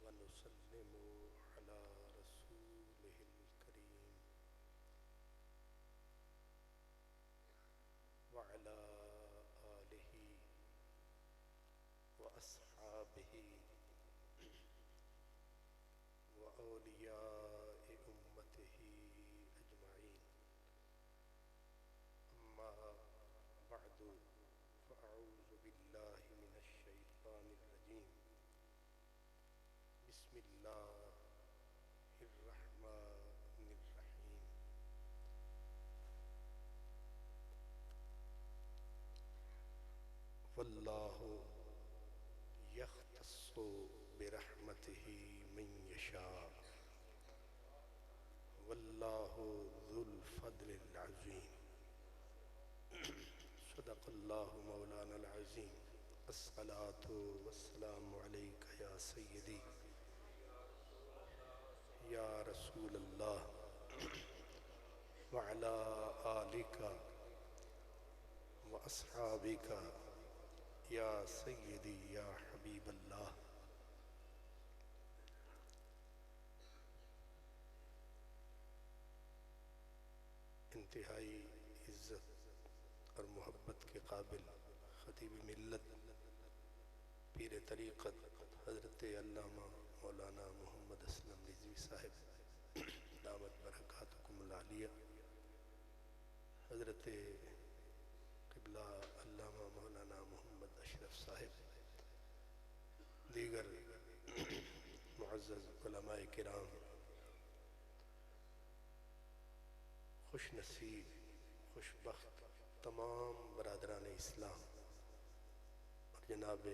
ونسلم على رسوله الكريم وعلى آله وأصحابه وأولياء أمته أجمعين. أما بعد، فأعوذ بالله من الشيطان الرجيم. بسم الله الرحمن الرحيم. والله يختص برحمته من يشاء والله ذو الفضل العظيم. صدق الله مولانا العظيم. الصلاة والسلام عليك يا سيدي يا رسول الله وعلى آلك وأصحابك یا سیدی یا حبیب اللہ. انتہائی عزت اور محبت کے قابل خطیب ملت پیر طریقت حضرت علامہ مولانا محمد اسلم رضوی صاحب دامت برکاتکم العالیہ، حضرت قبلہ علامہ مولانا محمد اشرف صاحب، دیگر معزز علماء کرام، خوش نصیب خوش بخت تمام برادران اسلام، اور جناب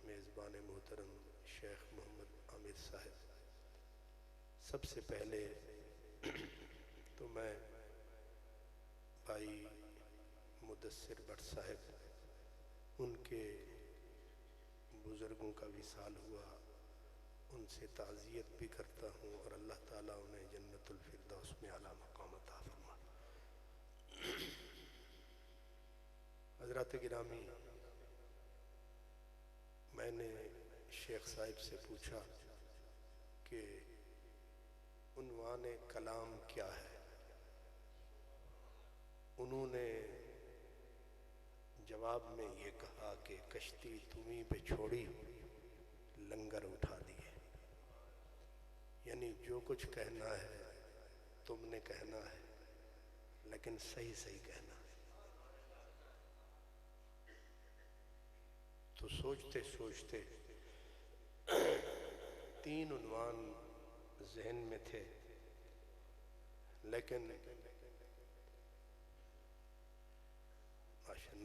میزبان محترم شیخ محمد عامر صاحب، سب سے پہلے تو میں بھائی مدثر بٹ صاحب، ان کے بزرگوں کا وصال ہوا، ان سے تعزیت بھی کرتا ہوں، اور اللہ تعالیٰ انہیں جنت الفردوس میں اعلیٰ مقام عطا فرمائے. حضرات گرامی، میں نے شیخ صاحب سے پوچھا کہ عنوان کلام کیا ہے. انہوں نے جواب میں یہ کہا کہ کشتی تمہیں پہ چھوڑی لنگر اٹھا دیے. یعنی جو کچھ کہنا ہے تم نے کہنا ہے، لیکن صحیح صحیح کہنا ہے. تو سوچتے سوچتے تین عنوان ذہن میں تھے، لیکن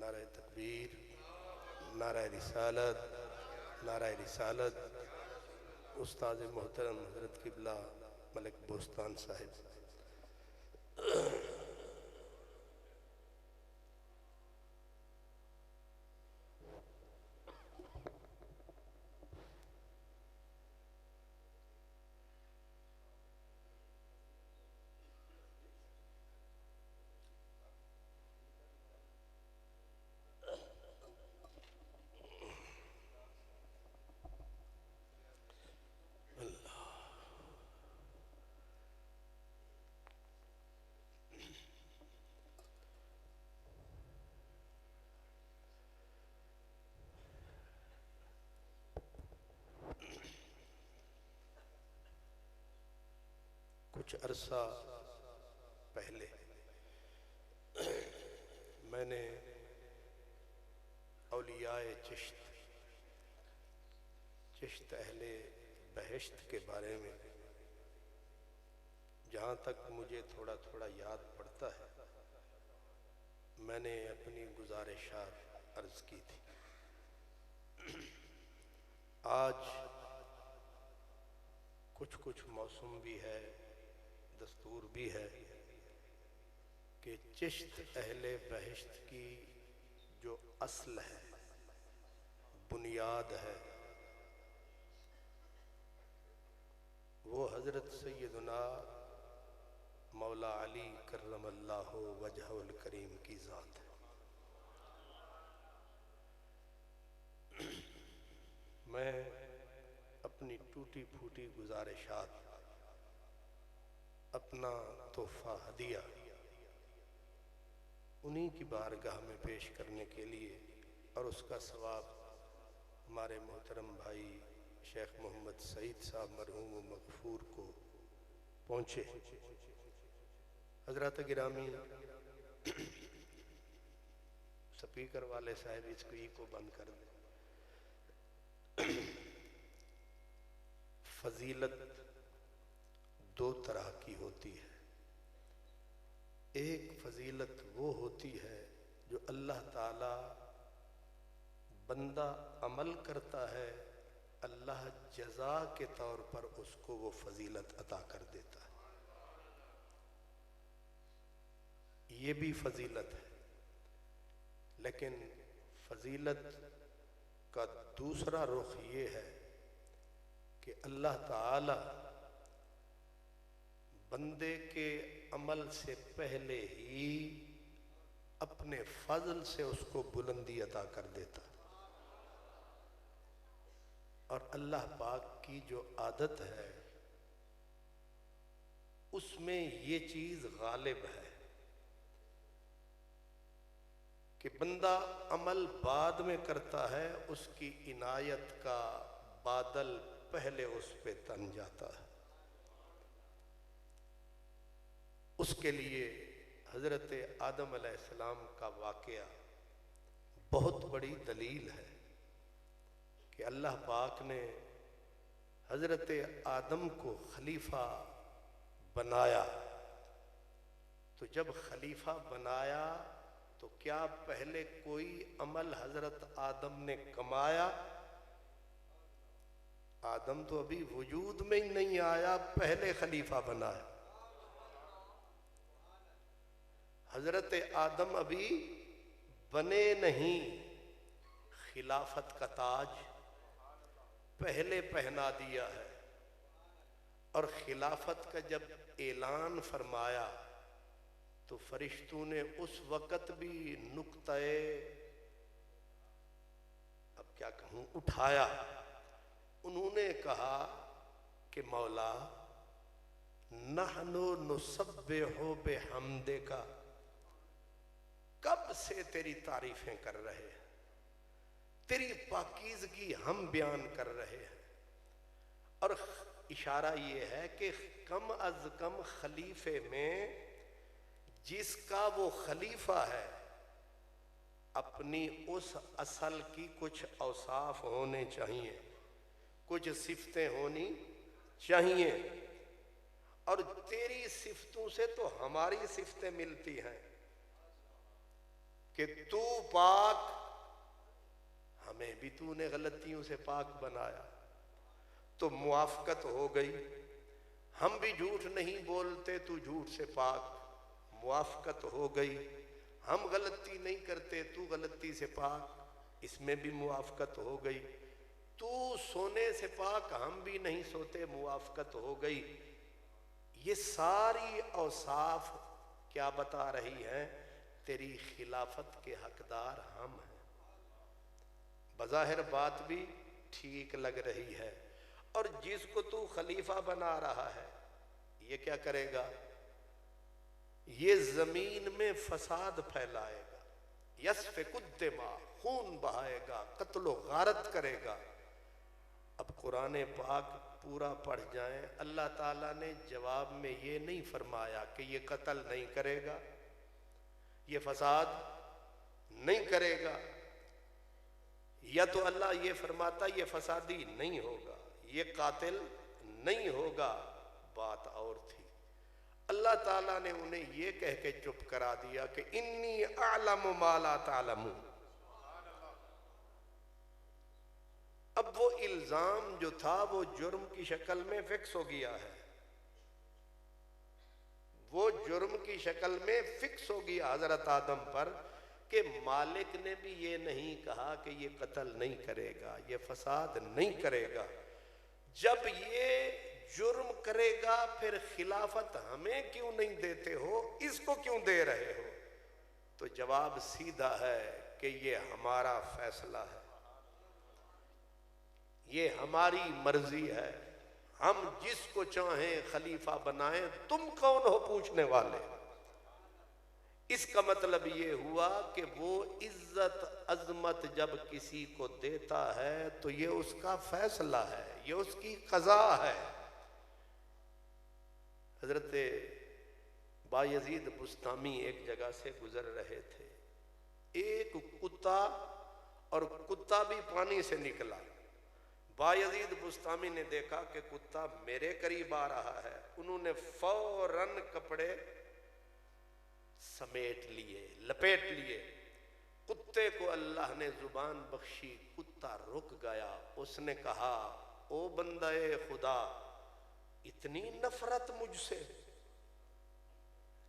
نعرہ تکبیر، نعرہ رسالت، نعرہ رسالت. استاد محترم حضرت قبلہ ملک بوستان صاحب، کچھ عرصہ پہلے میں نے اولیاء چشت اہل بہشت کے بارے میں جہاں تک مجھے تھوڑا تھوڑا یاد پڑتا ہے، میں نے اپنی گزارشات عرض کی تھی. آج کچھ موسم بھی ہے، دستور بھی ہے کہ چشت اہل بہشت کی جو اصل ہے، بنیاد ہے، وہ حضرت سیدنا مولا علی کرم اللہ وجہ الکریم کی ذات ہے. میں اپنی ٹوٹی پھوٹی گزارشات، اپنا تحفہ ہدیہ انہی کی بارگاہ میں پیش کرنے کے لیے، اور اس کا ثواب ہمارے محترم بھائی شیخ محمد سعید صاحب مرحوم و مغفور کو پہنچے۔ حضرات گرامی، سپیکر والے صاحب اس کو بند کر دیں۔ فضیلت دو طرح کی ہوتی ہے۔ ایک فضیلت وہ ہوتی ہے جو اللہ تعالی بندہ عمل کرتا ہے، اللہ جزا کے طور پر اس کو وہ فضیلت عطا کر دیتا ہے، یہ بھی فضیلت ہے۔ لیکن فضیلت کا دوسرا رخ یہ ہے کہ اللہ تعالی بندے کے عمل سے پہلے ہی اپنے فضل سے اس کو بلندی عطا کر دیتا، اور اللہ پاک کی جو عادت ہے اس میں یہ چیز غالب ہے کہ بندہ عمل بعد میں کرتا ہے، اس کی عنایت کا بادل پہلے اس پہ تن جاتا ہے۔ اس کے لیے حضرت آدم علیہ السلام کا واقعہ بہت بڑی دلیل ہے کہ اللہ پاک نے حضرت آدم کو خلیفہ بنایا، تو جب خلیفہ بنایا تو کیا پہلے کوئی عمل حضرت آدم نے کمایا؟ آدم تو ابھی وجود میں ہی نہیں آیا، پہلے خلیفہ بنایا۔ حضرت آدم ابھی بنے نہیں، خلافت کا تاج پہلے پہنا دیا ہے، اور خلافت کا جب اعلان فرمایا تو فرشتوں نے اس وقت بھی نقطہ اب کیا کہوں اٹھایا، انہوں نے کہا کہ مولا نحنو نسبح بحمدک، کب سے تیری تعریفیں کر رہے ہیں، تیری پاکیزگی ہم بیان کر رہے ہیں۔ اور اشارہ یہ ہے کہ کم از کم خلیفے میں جس کا وہ خلیفہ ہے اپنی اس اصل کی کچھ اوصاف ہونے چاہیے، کچھ صفتیں ہونی چاہیے، اور تیری صفتوں سے تو ہماری صفتیں ملتی ہیں کہ تو پاک، ہمیں بھی تو نے غلطیوں سے پاک بنایا، تو موافقت ہو گئی۔ ہم بھی جھوٹ نہیں بولتے، تو جھوٹ سے پاک، موافقت ہو گئی۔ ہم غلطی نہیں کرتے، تو غلطی سے پاک، اس میں بھی موافقت ہو گئی۔ تو سونے سے پاک، ہم بھی نہیں سوتے، موافقت ہو گئی۔ یہ ساری اوصاف کیا بتا رہی ہیں؟ تیری خلافت کے حقدار ہم ہیں۔ بظاہر بات بھی ٹھیک لگ رہی ہے، اور جس کو تو خلیفہ بنا رہا ہے یہ کیا کرے گا؟ یہ زمین میں فساد پھیلائے گا، یسفک الدماء، خون بہائے گا، قتل و غارت کرے گا۔ اب قرآن پاک پورا پڑھ جائیں، اللہ تعالیٰ نے جواب میں یہ نہیں فرمایا کہ یہ قتل نہیں کرے گا، یہ فساد نہیں کرے گا، یا تو اللہ یہ فرماتا یہ فسادی نہیں ہوگا، یہ قاتل نہیں ہوگا، بات اور تھی۔ اللہ تعالیٰ نے انہیں یہ کہہ کے چپ کرا دیا کہ انی اعلم ما لا تعلمون۔ اب وہ الزام جو تھا وہ جرم کی شکل میں فکس ہو گیا ہے، وہ جرم کی شکل میں فکس ہو گیا حضرت آدم پر، کہ مالک نے بھی یہ نہیں کہا کہ یہ قتل نہیں کرے گا، یہ فساد نہیں کرے گا۔ جب یہ جرم کرے گا پھر خلافت ہمیں کیوں نہیں دیتے ہو، اس کو کیوں دے رہے ہو؟ تو جواب سیدھا ہے کہ یہ ہمارا فیصلہ ہے، یہ ہماری مرضی ہے، ہم جس کو چاہیں خلیفہ بنائیں، تم کون ہو پوچھنے والے؟ اس کا مطلب یہ ہوا کہ وہ عزت عظمت جب کسی کو دیتا ہے تو یہ اس کا فیصلہ ہے، یہ اس کی قضا ہے۔ حضرت بایزید بسطامی ایک جگہ سے گزر رہے تھے، ایک کتا، اور کتا بھی پانی سے نکلا۔ بایزید بسطامی نے دیکھا کہ کتا میرے قریب آ رہا ہے، انہوں نے فوراً کپڑے سمیٹ لیے، لپیٹ لیے۔ کتے کو اللہ نے زبان بخشی، کتا رک گیا، اس نے کہا او بندہ خدا، اتنی نفرت مجھ سے؟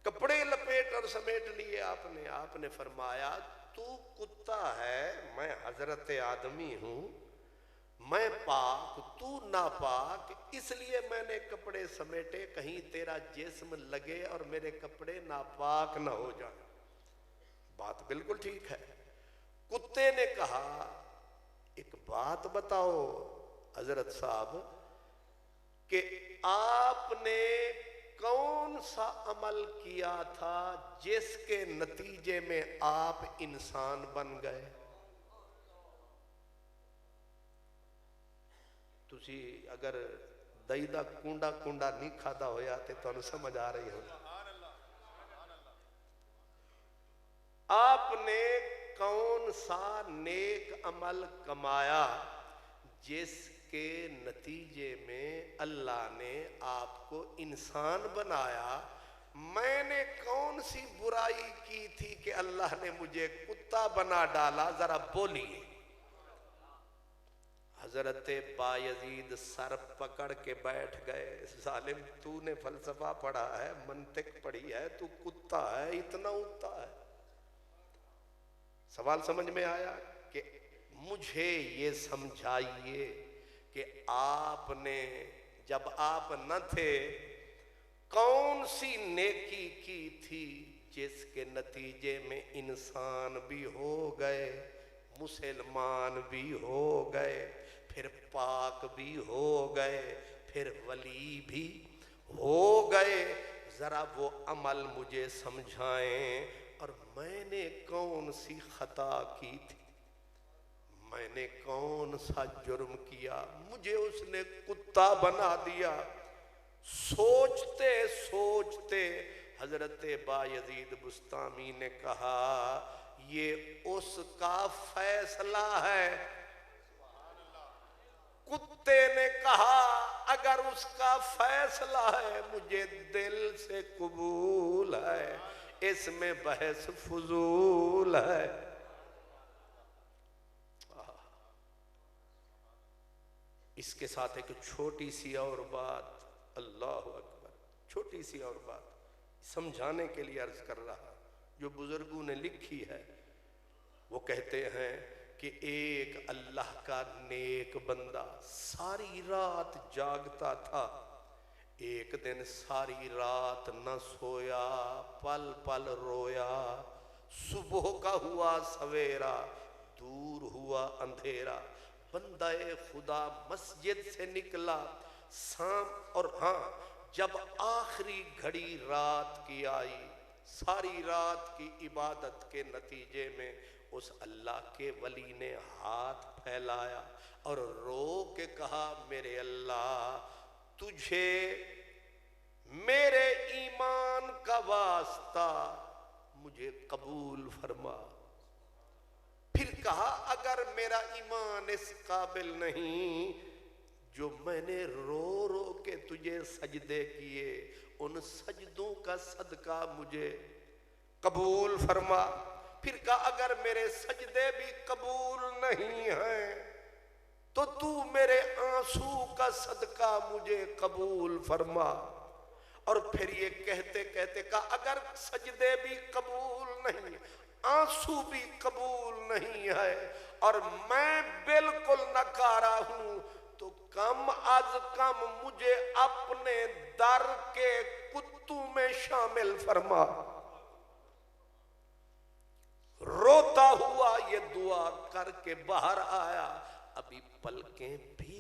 کپڑے لپیٹ اور سمیٹ لیے آپ نے فرمایا تو کتا ہے، میں حضرت آدمی ہوں، میں پاک تو ناپاک، اس لیے میں نے کپڑے سمیٹے، کہیں تیرا جسم لگے اور میرے کپڑے ناپاک نہ ہو جائیں۔ بات بالکل ٹھیک ہے۔ کتے نے کہا ایک بات بتاؤ حضرت صاحب، کہ آپ نے کون سا عمل کیا تھا جس کے نتیجے میں آپ انسان بن گئے؟ تسی اگر دہی دا کنڈا کنڈا نہیں کھادا ہویا تے تو انہوں سمجھ آ رہی ہو۔ آپ نے کون سا نیک عمل کمایا جس کے نتیجے میں اللہ نے آپ کو انسان بنایا؟ میں نے کون سی برائی کی تھی کہ اللہ نے مجھے کتا بنا ڈالا؟ ذرا بولیے۔ حضرت بایزید سر پکڑ کے بیٹھ گئے، ظالم تو نے فلسفہ پڑھا ہے، منطق پڑھی ہے، تو کتا ہے، اتنا اٹھتا ہے۔ سوال سمجھ میں آیا کہ مجھے یہ سمجھائیے کہ آپ نے جب آپ نہ تھے کون سی نیکی کی تھی جس کے نتیجے میں انسان بھی ہو گئے، مسلمان بھی ہو گئے، پھر پاک بھی ہو گئے، پھر ولی بھی ہو گئے؟ ذرا وہ عمل مجھے سمجھائیں، اور میں نے کون سی خطا کی تھی، میں نے کون سا جرم کیا، مجھے اس نے کتا بنا دیا؟ سوچتے سوچتے حضرت بایزید بسطامی نے کہا یہ اس کا فیصلہ ہے۔ کتے نے کہا اگر اس کا فیصلہ ہے مجھے دل سے قبول ہے، اس میں بحث فضول ہے۔ اس کے ساتھ ایک چھوٹی سی اور بات، اللہ اکبر، چھوٹی سی اور بات سمجھانے کے لیے عرض کر رہا، جو بزرگوں نے لکھی ہے۔ وہ کہتے ہیں کہ ایک اللہ کا نیک بندہ ساری رات جاگتا تھا، ایک دن ساری رات نہ سویا، پل پل رویا، صبح کا ہوا سویرا، دور ہوا اندھیرا، بندہ خدا مسجد سے نکلا اور جب آخری گھڑی رات کی آئی، ساری رات کی عبادت کے نتیجے میں اس اللہ کے ولی نے ہاتھ پھیلایا اور رو کے کہا میرے اللہ تجھے میرے ایمان کا واسطہ مجھے قبول فرما۔ پھر کہا اگر میرا ایمان اس قابل نہیں جو میں نے رو رو کے تجھے سجدے کیے، ان سجدوں کا صدقہ مجھے قبول فرما۔ پھر کہا اگر میرے سجدے بھی قبول نہیں ہیں تو تو میرے آنسو کا صدقہ مجھے قبول فرما۔ اور پھر یہ کہتے کہتے کہا اگر سجدے بھی قبول نہیں، آنسو بھی قبول نہیں ہے، اور میں بالکل ناکارہ ہوں، تو کم از کم مجھے اپنے در کے کتوں میں شامل فرما۔ روتا ہوا یہ دعا کر کے باہر آیا، ابھی پلکیں بھی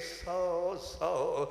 100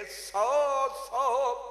100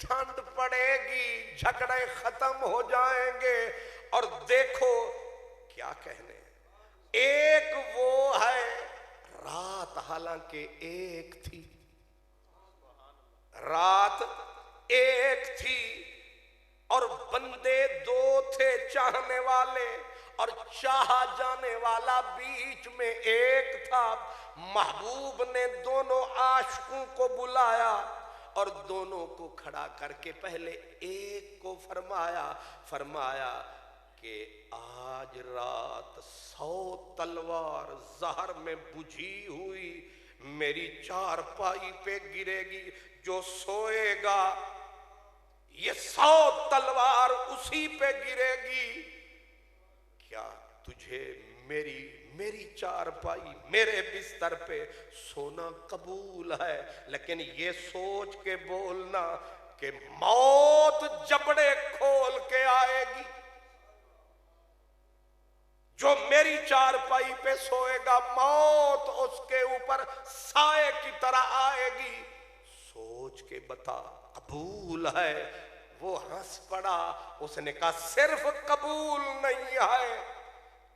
ٹھنڈ پڑے گی، جھگڑے ختم ہو جائیں گے، اور دیکھو کیا کہنے، ایک وہ ہے رات، حالانکہ ایک تھی، رات ایک تھی اور بندے دو تھے چاہنے والے، اور چاہا جانے والا بیچ میں ایک تھا۔ محبوب نے دونوں عاشقوں کو بلایا اور دونوں کو کھڑا کر کے پہلے ایک کو فرمایا کہ آج رات 100 تلوار زہر میں بجھی ہوئی میری چارپائی پہ گرے گی، جو سوئے گا یہ 100 تلوار اسی پہ گرے گی۔ کیا تجھے میری چارپائی، میرے بستر پہ سونا قبول ہے؟ لیکن یہ سوچ کے بولنا کہ موت جبڑے کھول کے آئے گی، جو میری چارپائی پہ سوئے گا موت اس کے اوپر سائے کی طرح آئے گی، سوچ کے بتا قبول ہے؟ وہ ہنس پڑا، اس نے کہا صرف قبول نہیں ہے،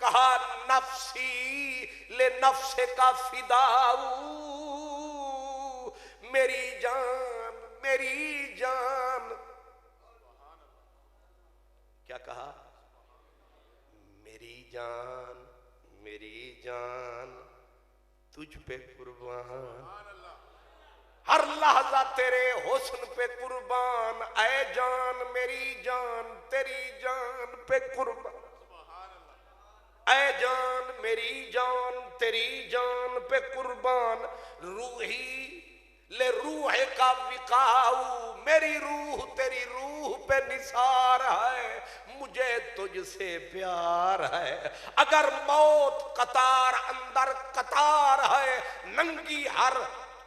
کہا نفسی لنفس کا فداؤ، میری جان، کیا کہا؟ میری جان تجھ پہ قربان، ہر لحظہ تیرے حسن پہ قربان، اے جان میری جان تیری جان پہ قربان، اے جان میری جان تیری جان پہ قربان، روحی لے روح کا وقاؤ، میری روح تیری روح پہ نثار ہے، مجھے تجھ سے پیار ہے، اگر موت قطار اندر قطار ہے، ننگی ہر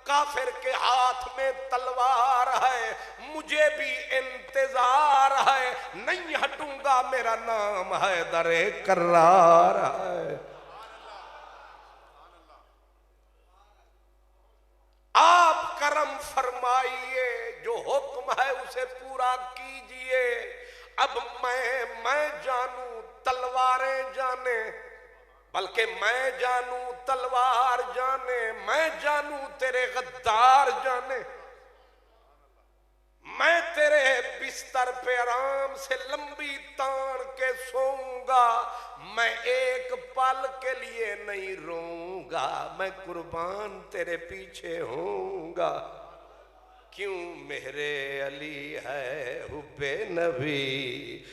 کافر کے ہاتھ میں تلوار ہے، مجھے بھی انتظار ہے، نہیں ہٹوں گا میرا نام ہے در کرار ہے۔ آپ کرم فرمائیے، جو حکم ہے اسے پورا کیجئے، اب میں جانوں تلواریں جانے، بلکہ میں جانوں تلوار جانے، میں جانوں تیرے غدار جانے، میں تیرے بستر پہ آرام سے لمبی تان کے سوؤں گا، میں ایک پل کے لیے نہیں روؤں گا، میں قربان تیرے پیچھے ہوں گا، کیوں میرے علی ہے حب نبی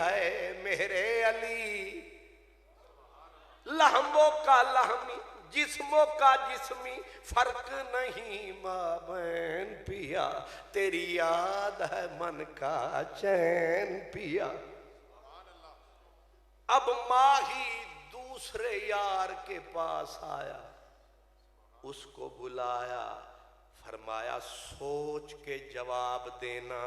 ہے میرے علی، لہموں کا لہمی جسموں کا جسمی فرق نہیں مابین پیا، تیری یاد ہے من کا چین پیا۔ اب ماہی دوسرے یار کے پاس آیا، اس کو بلایا، فرمایا سوچ کے جواب دینا،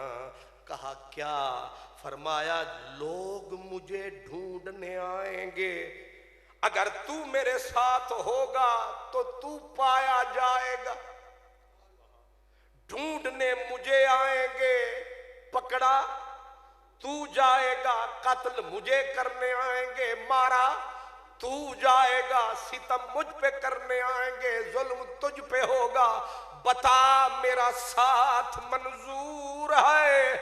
کہا کیا؟ فرمایا لوگ مجھے ڈھونڈنے آئیں گے، اگر تو میرے ساتھ ہوگا تو تو پایا جائے گا، ڈھونڈنے مجھے آئیں گے، پکڑا تو جائے گا، قتل مجھے کرنے آئیں گے، مارا تو جائے گا، ستم مجھ پہ کرنے آئیں گے، ظلم تجھ پہ ہوگا، بتا میرا ساتھ منظور ہے؟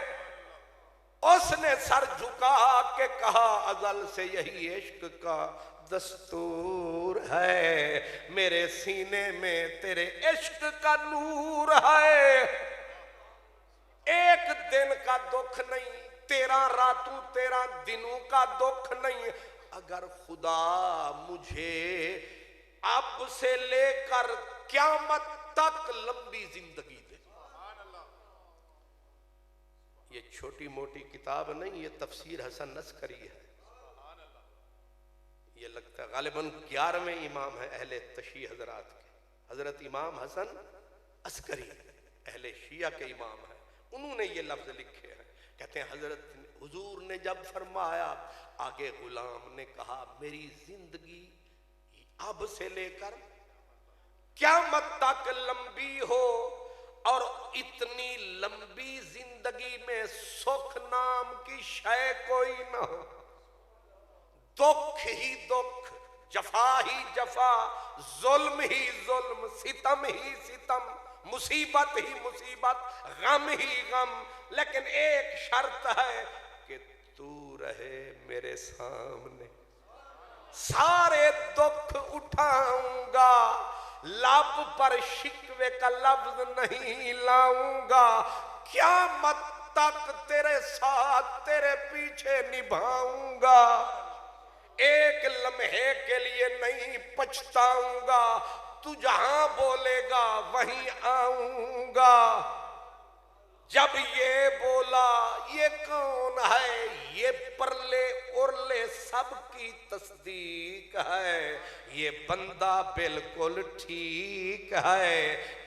اس نے سر جھکا کے کہا ازل سے یہی عشق کا دستور ہے، میرے سینے میں تیرے عشق کا نور ہے، ایک دن کا دکھ نہیں، 13 راتوں 13 دنوں کا دکھ نہیں، اگر خدا مجھے اب سے لے کر قیامت تک لمبی زندگی دے۔ یہ چھوٹی موٹی کتاب نہیں، یہ تفسیر حسن عسکری ہے، یہ لگتا ہے غالباً 11ویں امام ہے اہل تشیع حضرات کے، حضرت امام حسن عسکری اہل شیعہ کے امام ہیں، انہوں نے یہ لفظ لکھے ہیں، کہتے ہیں حضرت حضور نے جب فرمایا، آگے غلام نے کہا میری زندگی اب سے لے کر قیامت تک لمبی ہو، اور اتنی لمبی زندگی میں سکھ نام کی شے کوئی نہ ہو، دکھ ہی دکھ، جفا ہی جفا، ظلم ہی ظلم، ستم ہی ستم، مصیبت ہی مصیبت، غم ہی غم، لیکن ایک شرط ہے کہ تو رہے میرے سامنے، سارے دکھ اٹھاؤں گا، لب پر شکوے کا لفظ نہیں لاؤں گا، قیامت تک تیرے ساتھ تیرے پیچھے نبھاؤں گا، ایک لمحے کے لیے نہیں پچھتاؤں گا، تو جہاں بولے گا وہیں آؤں گا۔ جب یہ بولا یہ کون ہے، یہ پرلے ارلے سب کی تصدیق ہے، یہ بندہ بالکل ٹھیک ہے،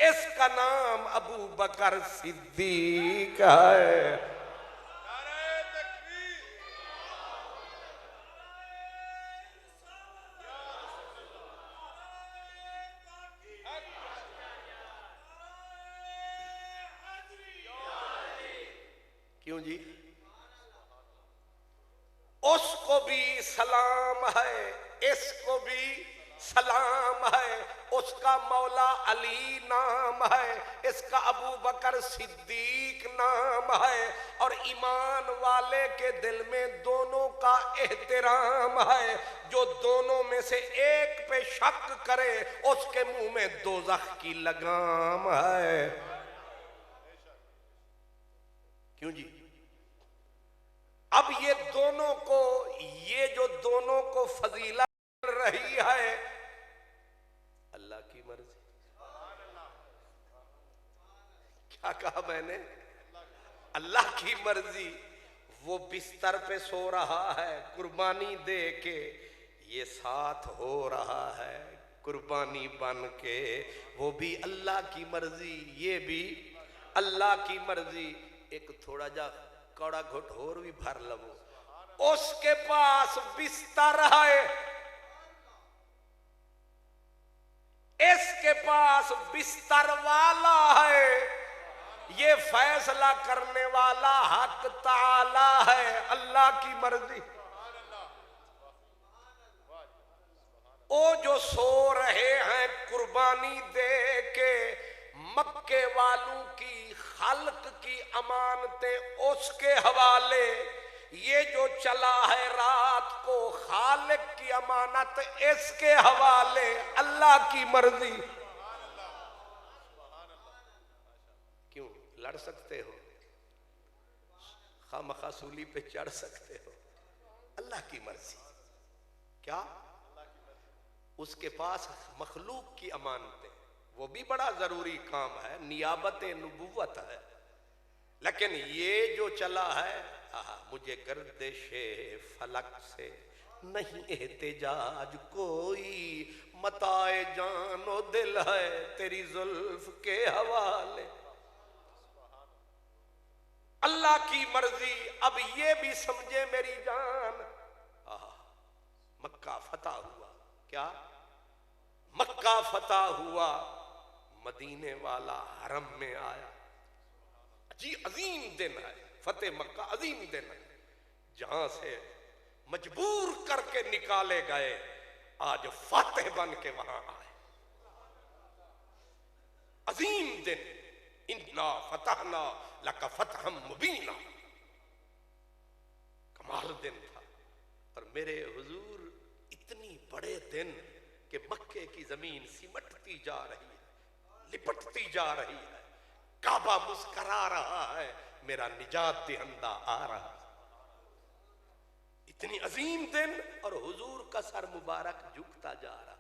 اس کا نام ابو بکر صدیق ہے۔ کیوں جی؟ اس کو بھی سلام ہے، اس کو بھی سلام ہے، اس کا مولا علی نام ہے، اس کا ابو بکر صدیق نام ہے، اور ایمان والے کے دل میں دونوں کا احترام ہے، جو دونوں میں سے ایک پہ شک کرے اس کے منہ میں دوزخ کی لگام ہے۔ کیوں جی؟ اب یہ دونوں کو، یہ جو دونوں کو فضیلت مل رہی ہے، اللہ کی مرضی، کیا کہا میں نے؟ اللہ کی مرضی، وہ بستر پہ سو رہا ہے قربانی دے کے، یہ ساتھ ہو رہا ہے قربانی بن کے، وہ بھی اللہ کی مرضی، یہ بھی اللہ کی مرضی۔ ایک تھوڑا جا کوڑا گھٹ اور بھی بھر لو، اس کے پاس بستر ہے، اس کے پاس بستر والا ہے، یہ فیصلہ کرنے والا حق تعالی ہے، اللہ کی مرضی۔ وہ جو سو رہے ہیں قربانی دے کے، مکے والوں کی خلق کی امانتیں اس کے حوالے، یہ جو چلا ہے رات کو خالق کی امانت اس کے حوالے، اللہ کی مرضی۔ کیوں لڑ سکتے ہو، خامخواہ سولی پہ چڑھ سکتے ہو، اللہ کی مرضی۔ کیا؟ اس کے پاس مخلوق کی امانتیں، وہ بھی بڑا ضروری کام ہے، نیابت نبوت ہے، لیکن یہ جو چلا ہے، مجھے گردش فلک سے نہیں احتجاج کوئی، متاع جان و دل ہے تیری زلف کے حوالے، اللہ کی مرضی۔ اب یہ بھی سمجھے میری جان، مکہ فتح ہوا، کیا؟ مکہ فتح ہوا، مدینے والا حرم میں آیا، جی عظیم دن ہے، فتح مکہ عظیم دن ہے، جہاں سے مجبور کر کے نکالے گئے آج فاتح بن کے وہاں آئے، عظیم دن، انا فتحنا لک فتحا مبینا، کمال دن تھا۔ اور میرے حضور اتنی بڑے دن کہ مکے کی زمین سمٹتی جا رہی ہے، لپٹتی جا رہی ہے، کعبہ مسکرا رہا ہے، میرا نجات دہندہ آ رہا ہے، اتنی عظیم دن، اور حضور کا سر مبارک جھکتا جا رہا،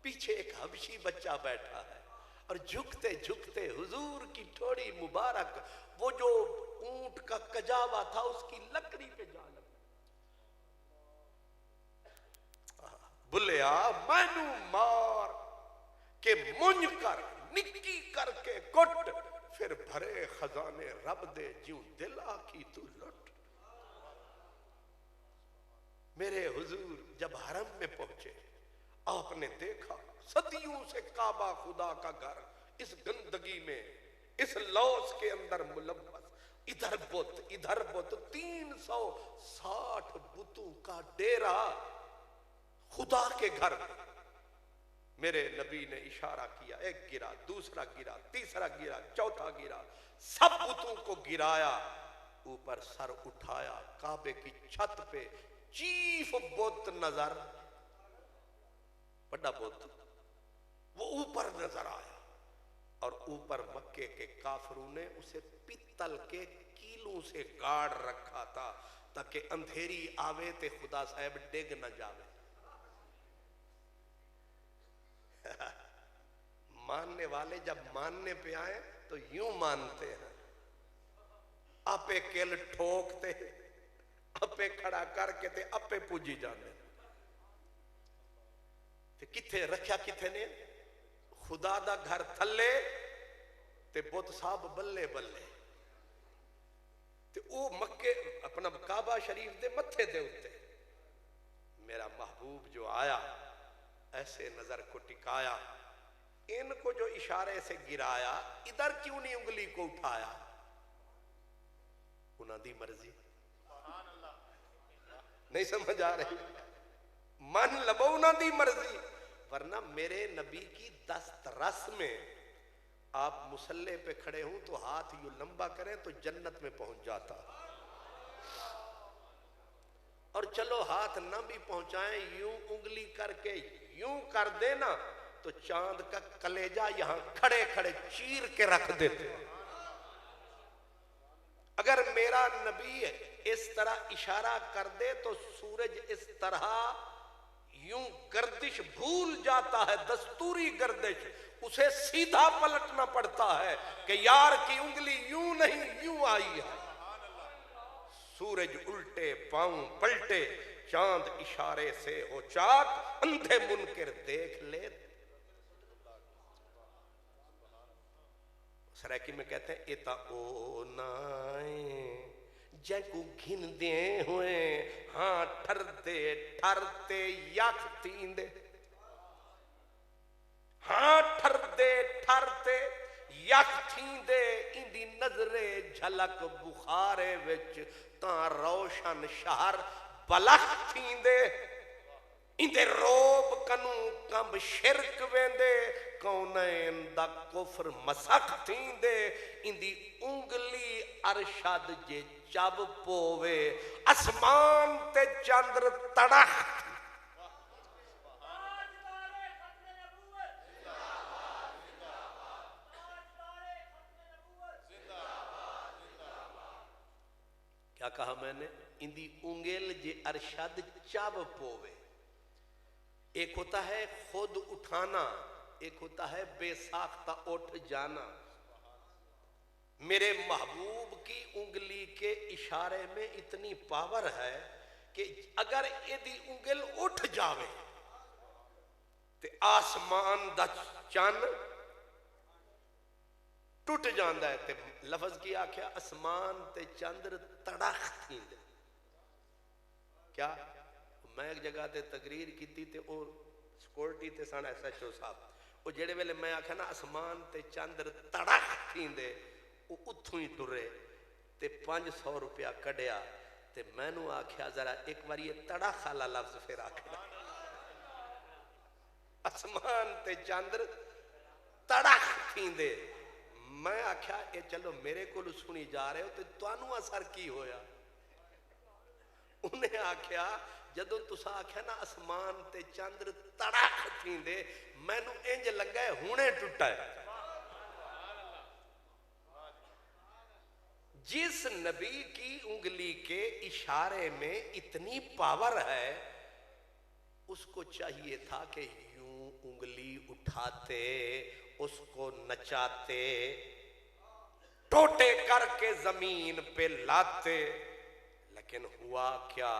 پیچھے ایک حبشی بچہ بیٹھا ہے، اور جھکتے جھکتے حضور کی ٹھوڑی مبارک، وہ جو اونٹ کا کجاوا تھا اس کی لکڑی پہ جا لگا، بلیا مینو مار کہ منج کر نکی کر کے کٹ، پھر بھرے خزانے رب دے جیوں دل آکی تو لٹ۔ میرے حضور جب حرم میں پہنچے، آپ نے دیکھا صدیوں سے کعبہ خدا کا گھر اس گندگی میں، اس لوث کے اندر ملوث، ادھر بت ادھر بت، 360 بتوں کا ڈیرا خدا کے گھر میں۔ میرے نبی نے اشارہ کیا، ایک گرا، دوسرا گرا، تیسرا گرا، چوتھا گرا، سب بتوں کو گرایا، اوپر سر اٹھایا، کعبے کی چھت پہ چیف بت نظر، بڑا بت وہ اوپر نظر آیا، اور اوپر مکے کے کافروں نے اسے پتل کے کیلوں سے گاڑ رکھا تھا تاکہ اندھیری آوے تے خدا صاحب ڈگ نہ جاوے۔ ماننے والے جب ماننے پہ آئے تو یوں مانتے ہیں، اپے کل ٹھوکتے، اپے کھڑا کر کے تے اپے پوجی جانے، تے کتھے رکھیا کتھے نے؟ خدا دا گھر تھلے تے بت صاحب بلے بلے، تے او مکے اپنا کعبہ شریف دے متھے دے اتے۔ میرا محبوب جو آیا ایسے نظر کو ٹکایا، ان کو جو اشارے سے گرایا، ادھر کیوں نہیں انگلی کو اٹھایا؟ انہاں دی مرضی، نہیں سمجھ آ رہی؟ من لبو انہاں دی مرضی، ورنہ میرے نبی کی دست رس میں آپ مصلے پہ کھڑے ہوں تو ہاتھ یوں لمبا کریں تو جنت میں پہنچ جاتا، اور چلو ہاتھ نہ بھی پہنچائیں، یوں انگلی کر کے یوں کر دینا تو چاند کا کلیجہ یہاں کھڑے کھڑے چیر کے رکھ دیتے۔ اگر میرا نبی اس طرح اشارہ کر دے تو سورج اس طرح یوں گردش بھول جاتا ہے، دستوری گردش، اسے سیدھا پلٹنا پڑتا ہے کہ یار کی انگلی یوں نہیں یوں آئی ہے۔ سورج الٹے پاؤں پلٹے، چاند اشارے سے ہو چاک، اندھے منکر دیکھ لے۔ سرائکی میں کہتے ہیں ایتا او نائیں جن کو گھن دے ہوئے، ہاں ٹھر دے ٹھرتے یک تیندے، ہاں ٹھر دے ٹھرتے یک تیندے، اندی نظرے جھلک بخارے وچ تاں روشن شہر بلخ تیندے، اندے روب کنو کمب شرک ویندے، کونین دا کفر مسخ تیندے، اندی انگلی ارشد جے چب پووے، اسمان تے چندر تڑخ تھی۔ کیا کہا میں نے؟ اندی انگل جے ارشد چب پووے۔ ایک ہوتا ہے خود اٹھانا، ایک ہوتا ہے بے ساختہ اٹھ جانا۔ میرے محبوب کی انگلی کے اشارے میں اتنی پاور ہے کہ اگر ایدی انگل اٹھ جاوے تے آسمان دا چن ٹوٹ جاندہ ہے۔ تے لفظ کی آکھیا اسمان تے چندر تڑخ تھیندے۔ کیا؟ میں ایک جگہ تے تقریر کیتی تے اور سکورٹی تے سانا ایسا چو صاحب، وہ جڑے ویلے میں آکھا نا اسمان تے چندر تڑخ تھیندے، وہ اتھوں ہی ٹرے تے 500 روپیہ کڑیا، تے میں نو آکھیا ذرا ایک بار یہ تڑخ والا لفظ پھر آکھنا، اسمان تے چندر تڑخ تھیندے۔ میں آکھیا اے چلو میرے کو سنی جا رہے ہو تے توانو اثر کی ہویا؟ انہیں آکھیا جدو تسا آکھیا نا اسمان تے چندر تڑخ تھیندے، میں نو انج لگا ہے ہونے ٹوٹا ہے۔ جس نبی کی انگلی کے اشارے میں اتنی پاور ہے، اس کو چاہیے تھا کہ یوں انگلی اٹھاتے، اس کو نچاتے، ٹوٹے کر کے زمین پہ لاتے، لیکن ہوا کیا؟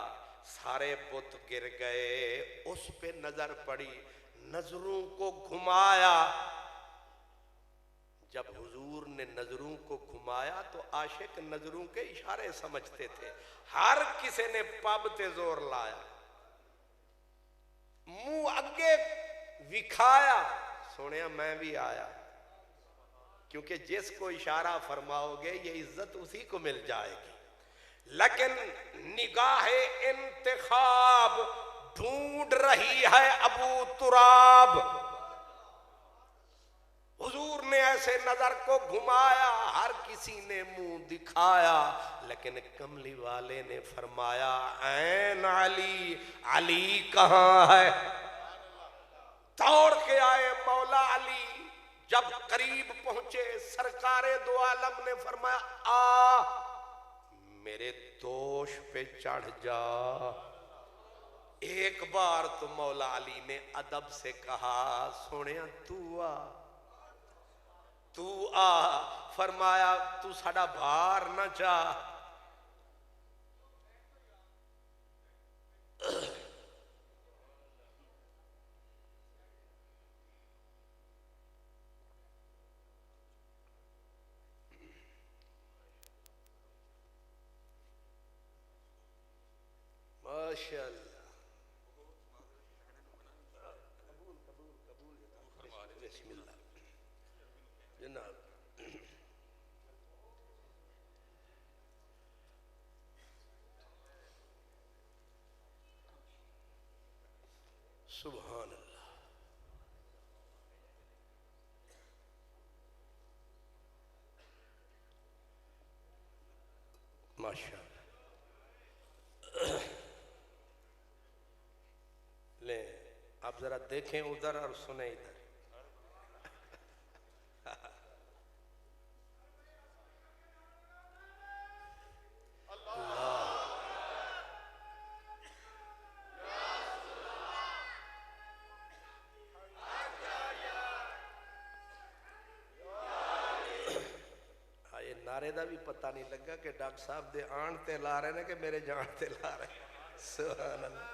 سارے بت گر گئے، اس پہ نظر پڑی، نظروں کو گھمایا۔ جب حضور نے نظروں کو گھمایا تو عاشق نظروں کے اشارے سمجھتے تھے، ہر کسی نے پب تے زور لایا، منہ اگے وکھایا، سنیا میں بھی آیا، کیونکہ جس کو اشارہ فرماؤ گے یہ عزت اسی کو مل جائے گی. لیکن نگاہ انتخاب ڈھونڈ رہی ہے ابو تراب. حضور نے ایسے نظر کو گھمایا، ہر کسی نے منہ دکھایا، لیکن کملی والے نے فرمایا این علی، علی کہاں ہے؟ دوڑ کے آئے مولا علی. جب قریب پہنچے سرکار دو عالم نے فرمایا آ میرے دوش پہ چڑھ جا. ایک بار تو مولا علی نے ادب سے کہا سونیا تو آ. فرمایا تو ساڑا بھار نہ چاہ. ماشاءاللہ. بسم اللہ جناب. سبحان اللہ. ماشاءاللہ. لیں آپ ذرا دیکھیں ادھر اور سنیں ادھر. نعرے دا بھی پتہ نہیں لگا کہ ڈاکٹر صاحب دے آن تے لا رہے ہیں کہ میرے جان تے لا رہے ہیں. سبحان اللہ.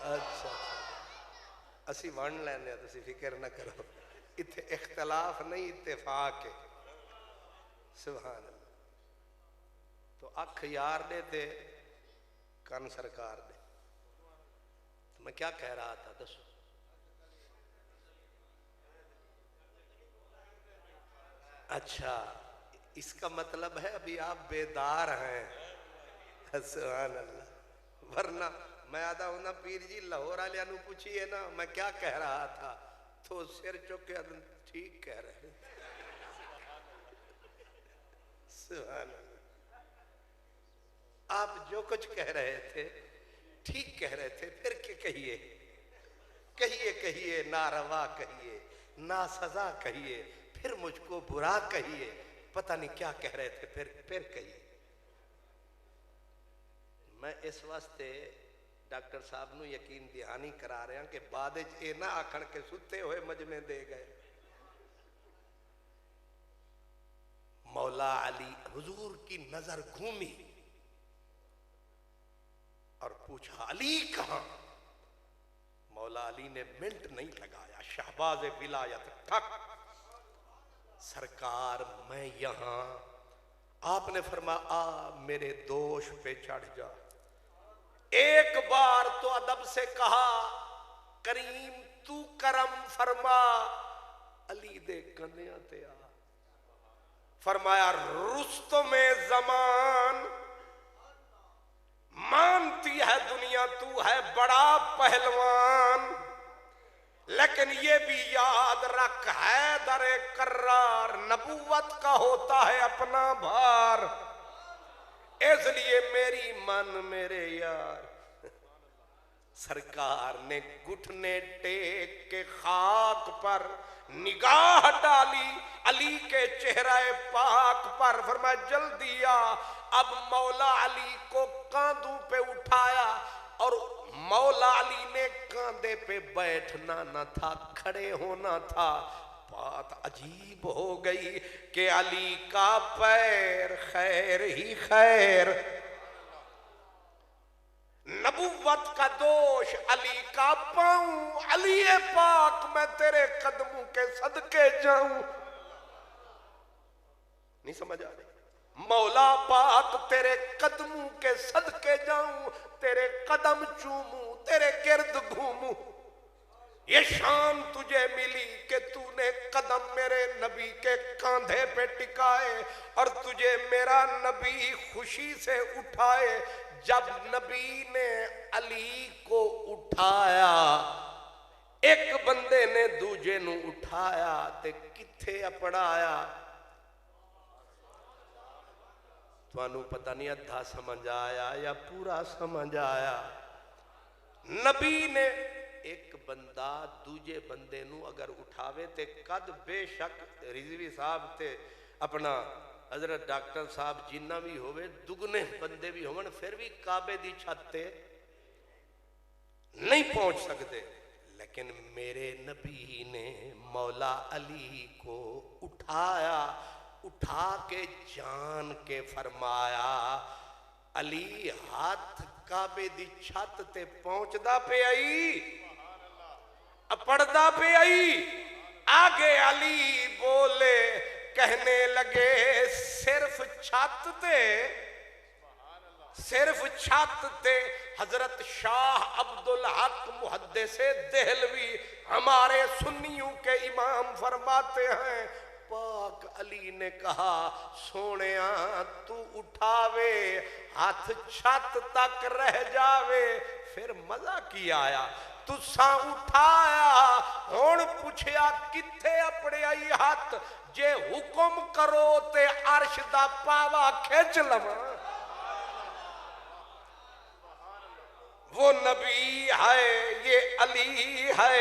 اچھا اسی ون لینے تسی فکر نہ کرو. اتھے اختلاف نہیں اتفاق ہے. سبحان اللہ. تو اکھ یار دے تے کن سرکار دے. میں کیا کہہ رہا تھا دسو. اچھا اس کا مطلب ہے ابھی آپ بیدار ہیں. سبحان اللہ. ورنہ میں آدھا ہونا پیر جی لاہور والے نو پوچھیے نا میں کیا کہہ رہا تھا تو سر چکے ٹھیک کہہ رہے. سبحان اللہ. آپ جو کچھ کہہ رہے تھے ٹھیک کہہ رہے تھے. پھر کیا کہیے کہیے ناروا کہیے ناسزا کہیے پھر مجھ کو برا کہیے. پتہ نہیں کیا کہہ رہے تھے پھر کہیے. میں اس واسطے ڈاکٹر صاحب نو یقین دہانی کرا رہے ہیں کہ بعد اے نہ آکھن کے ستے ہوئے مجمع دے گئے. مولا علی حضور کی نظر گھومی اور پوچھا علی کہاں؟ مولا علی نے منٹ نہیں لگایا. شہباز ولایت ٹھک. سرکار میں یہاں. آپ نے فرمایا آ میرے دوش پہ چڑھ جا. ایک بار تو ادب سے کہا کریم تو کرم فرما. علی دے کنیاں تے آ. فرمایا رستم زمان مانتی ہے دنیا تو ہے بڑا پہلوان لیکن یہ بھی یاد رکھ حیدر کرار نبوت کا ہوتا ہے اپنا بھار. اس لیے میری من میرے یار. سرکار نے گھٹنے ٹیک کے خاک پر نگاہ ڈالی علی کے چہرہ پاک پر. فرمایا جلدی آ. اب مولا علی کو کاندھوں پہ اٹھایا اور مولا علی نے کاندھے پہ بیٹھنا نہ تھا کھڑے ہونا تھا. بات عجیب ہو گئی کہ علی کا پیر خیر ہی خیر. نبوت کا دوش علی کا پاؤں. علی پاک میں تیرے قدموں کے صدقے جاؤں. نہیں سمجھ آ رہی. مولا پاک تیرے قدموں کے صدقے جاؤں. تیرے قدم چوموں تیرے گرد گھوموں. یہ شان تجھے ملی کہ تو نے قدم میرے نبی کے کاندھے پہ ٹکائے اور تجھے میرا نبی خوشی سے اٹھائے. جب نبی نے علی کو اٹھایا ایک بندے نے دوجے نو اٹھایا تے کتھے اپڑایا. توانو پتہ نہیں ادھا سمجھ آیا یا پورا سمجھ آیا. نبی نے ایک بندہ دوجے بندے نو اگر اٹھاوے تے قد بے شک رضوی صاحب تے اپنا حضرت ڈاکٹر صاحب جنہ بھی ہوئے دگنے بندے بھی ہوئے پھر بھی کعبے دی چھت تے نہیں پہنچ سکتے. لیکن میرے نبی نے مولا علی کو اٹھایا, اٹھا کے جان کے فرمایا علی ہاتھ کعبے دی چھت تے پہنچدا پہ آئی اپڑدا پہ آئی. آگے علی بولے کہنے لگے صرف چھت تے صرف چھت تے. حضرت شاہ عبدالحق محدث دہلوی ہمارے سنیوں کے امام فرماتے ہیں پاک علی نے کہا سونیاں تو اٹھاوے ہاتھ چھت تک رہ جاوے پھر مزہ کی آیا. تساں اٹھایا ہون پوچھیا کتھے اپڑے آئی ہاتھ جے حکم کرو تے عرش دا پاوا کھچ لواں. وہ نبی ہے یہ علی ہے.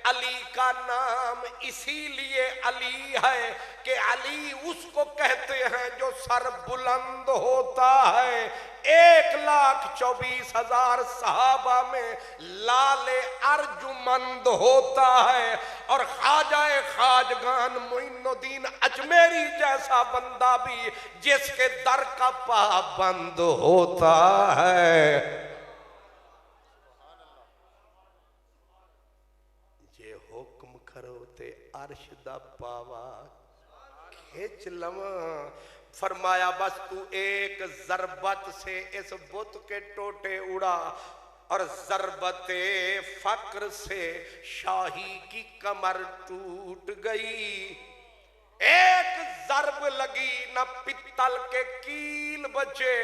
علی کا نام اسی لیے علی ہے کہ علی اس کو کہتے ہیں جو سر بلند ہوتا ہے. 1,24,000 صحابہ میں لال ارجمند ہوتا ہے اور خواجہ خواجگان معین الدین اجمیری جیسا بندہ بھی جس کے در کا پابند ہوتا ہے. عرش دا پاوا کھچ لواں. فرمایا بس تو ایک ضربت سے اس بت کے ٹوٹے اڑا اور ضربت فقر سے شاہی کی کمر ٹوٹ گئی. ایک ضرب لگی نہ پتل کے کیل بچے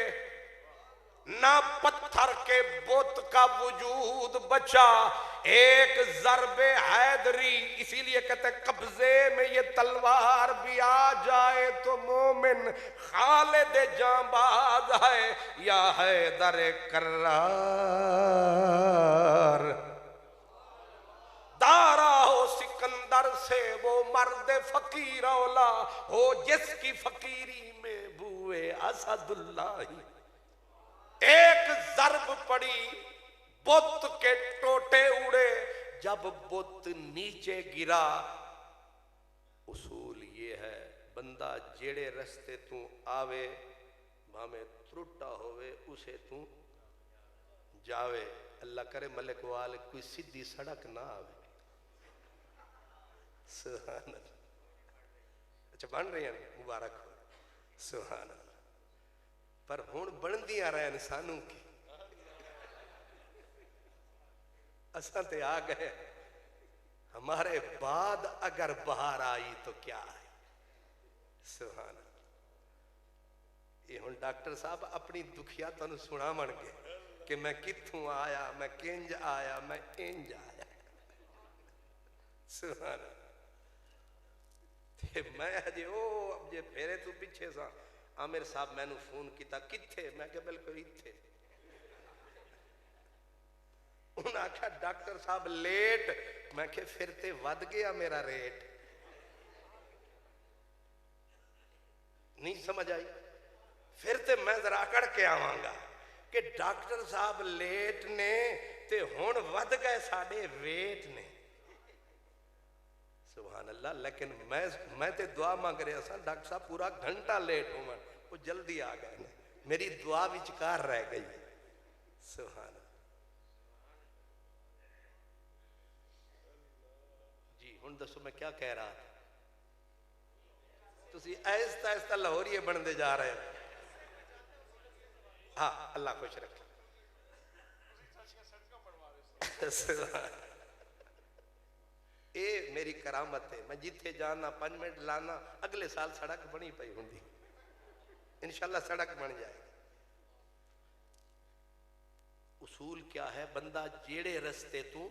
نہ پتھر کے بت کا وجود بچا. ایک ضرب حیدری اسی لیے کہتے ہیں قبضے میں یہ تلوار بھی آ جائے تو مومن خالد جانباز ہے یا حیدر کرار. دارا ہو سکندر سے وہ مرد فقیر اولا ہو جس کی فقیری میں بوئے اسد اللہ. ایک ضرب پڑی بت کے ٹوٹے اڑے. جب بت نیچے گرا اصول یہ ہے بندہ جیڑے رستے تو آوے بھامے ترٹا ہوئے اسے تو جاوے. اللہ کرے ملک وال کوئی سیدھی سڑک نہ آوے. سبحان اللہ. اچھا بن رہے ہیں مبارک ہو سبحان اللہ. پر ہون بندیاں رہے انسانوں کی اساں تے آ گئے. ہمارے بعد اگر بہار آئی تو کیا ہے. سبحان اللہ. یہ ہن ڈاکٹر صاحب اپنی دکھیا تانوں سنا من گے کہ میں کتھوں آیا میں کنج آیا میں انج آیا. سبحان اللہ. میں جی او جے پھیرے تو پیچھے سا عامر صاحب میں نے فون کیتا کتھے میں کہ بالکل اتھے. انہوں نے آکھا ڈاکٹر صاحب لیٹ میں کہ پھر تے ود گیا میرا ریٹ. نہیں سمجھ آئی. پھر تے میں ذرا اکڑ کے آواں گا کہ ڈاکٹر صاحب لیٹ نے تے ہون ود گئے ساڑے ریٹ نے. سبحان اللہ. لیکن میں تے دعا مانگ رہے ہیں ڈاکٹر صاحب پورا گھنٹہ لیٹ ہوں وہ جلدی آ گئے میری دعا وچکار رہ گئی. سبحان اللہ. جی ہن دسو میں کیا کہہ رہا تھا. تسی آہستہ آہستہ لاہوریے بندے جا رہے ہیں. ہاں اللہ خوش رکھے. اے میری کرامت ہے، میں جتھے جانا 5 منٹ لانا، اگلے سال سڑک بنی پئی ہوندی، انشاءاللہ سڑک بن جائے گی۔ اصول کیا ہے؟ بندہ جیڑے رستے تو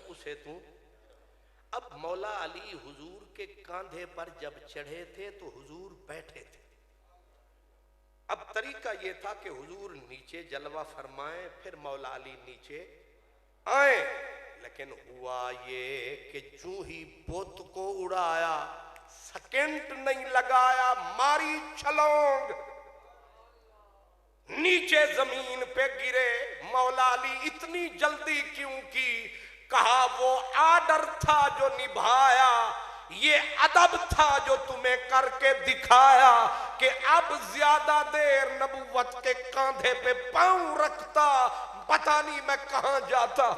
اسے تو۔ اب مولا علی حضور کے کاندھے پر جب چڑھے تھے تو حضور بیٹھے تھے۔ اب طریقہ یہ تھا کہ حضور نیچے جلوہ فرمائیں، پھر مولا علی نیچے آئیں، لیکن ہوا یہ کہ چوں ہی بت کو اڑایا، سیکنڈ نہیں لگایا، ماری چھلونگ، نیچے زمین پہ گرے۔ مولا علی اتنی جلدی کیوں کی؟ کہا وہ آرڈر تھا جو نبھایا، یہ ادب تھا جو تمہیں کر کے دکھایا، کہ اب زیادہ دیر نبوت کے کاندھے پہ پاؤں رکھتا پتہ نہیں میں کہاں جاتا۔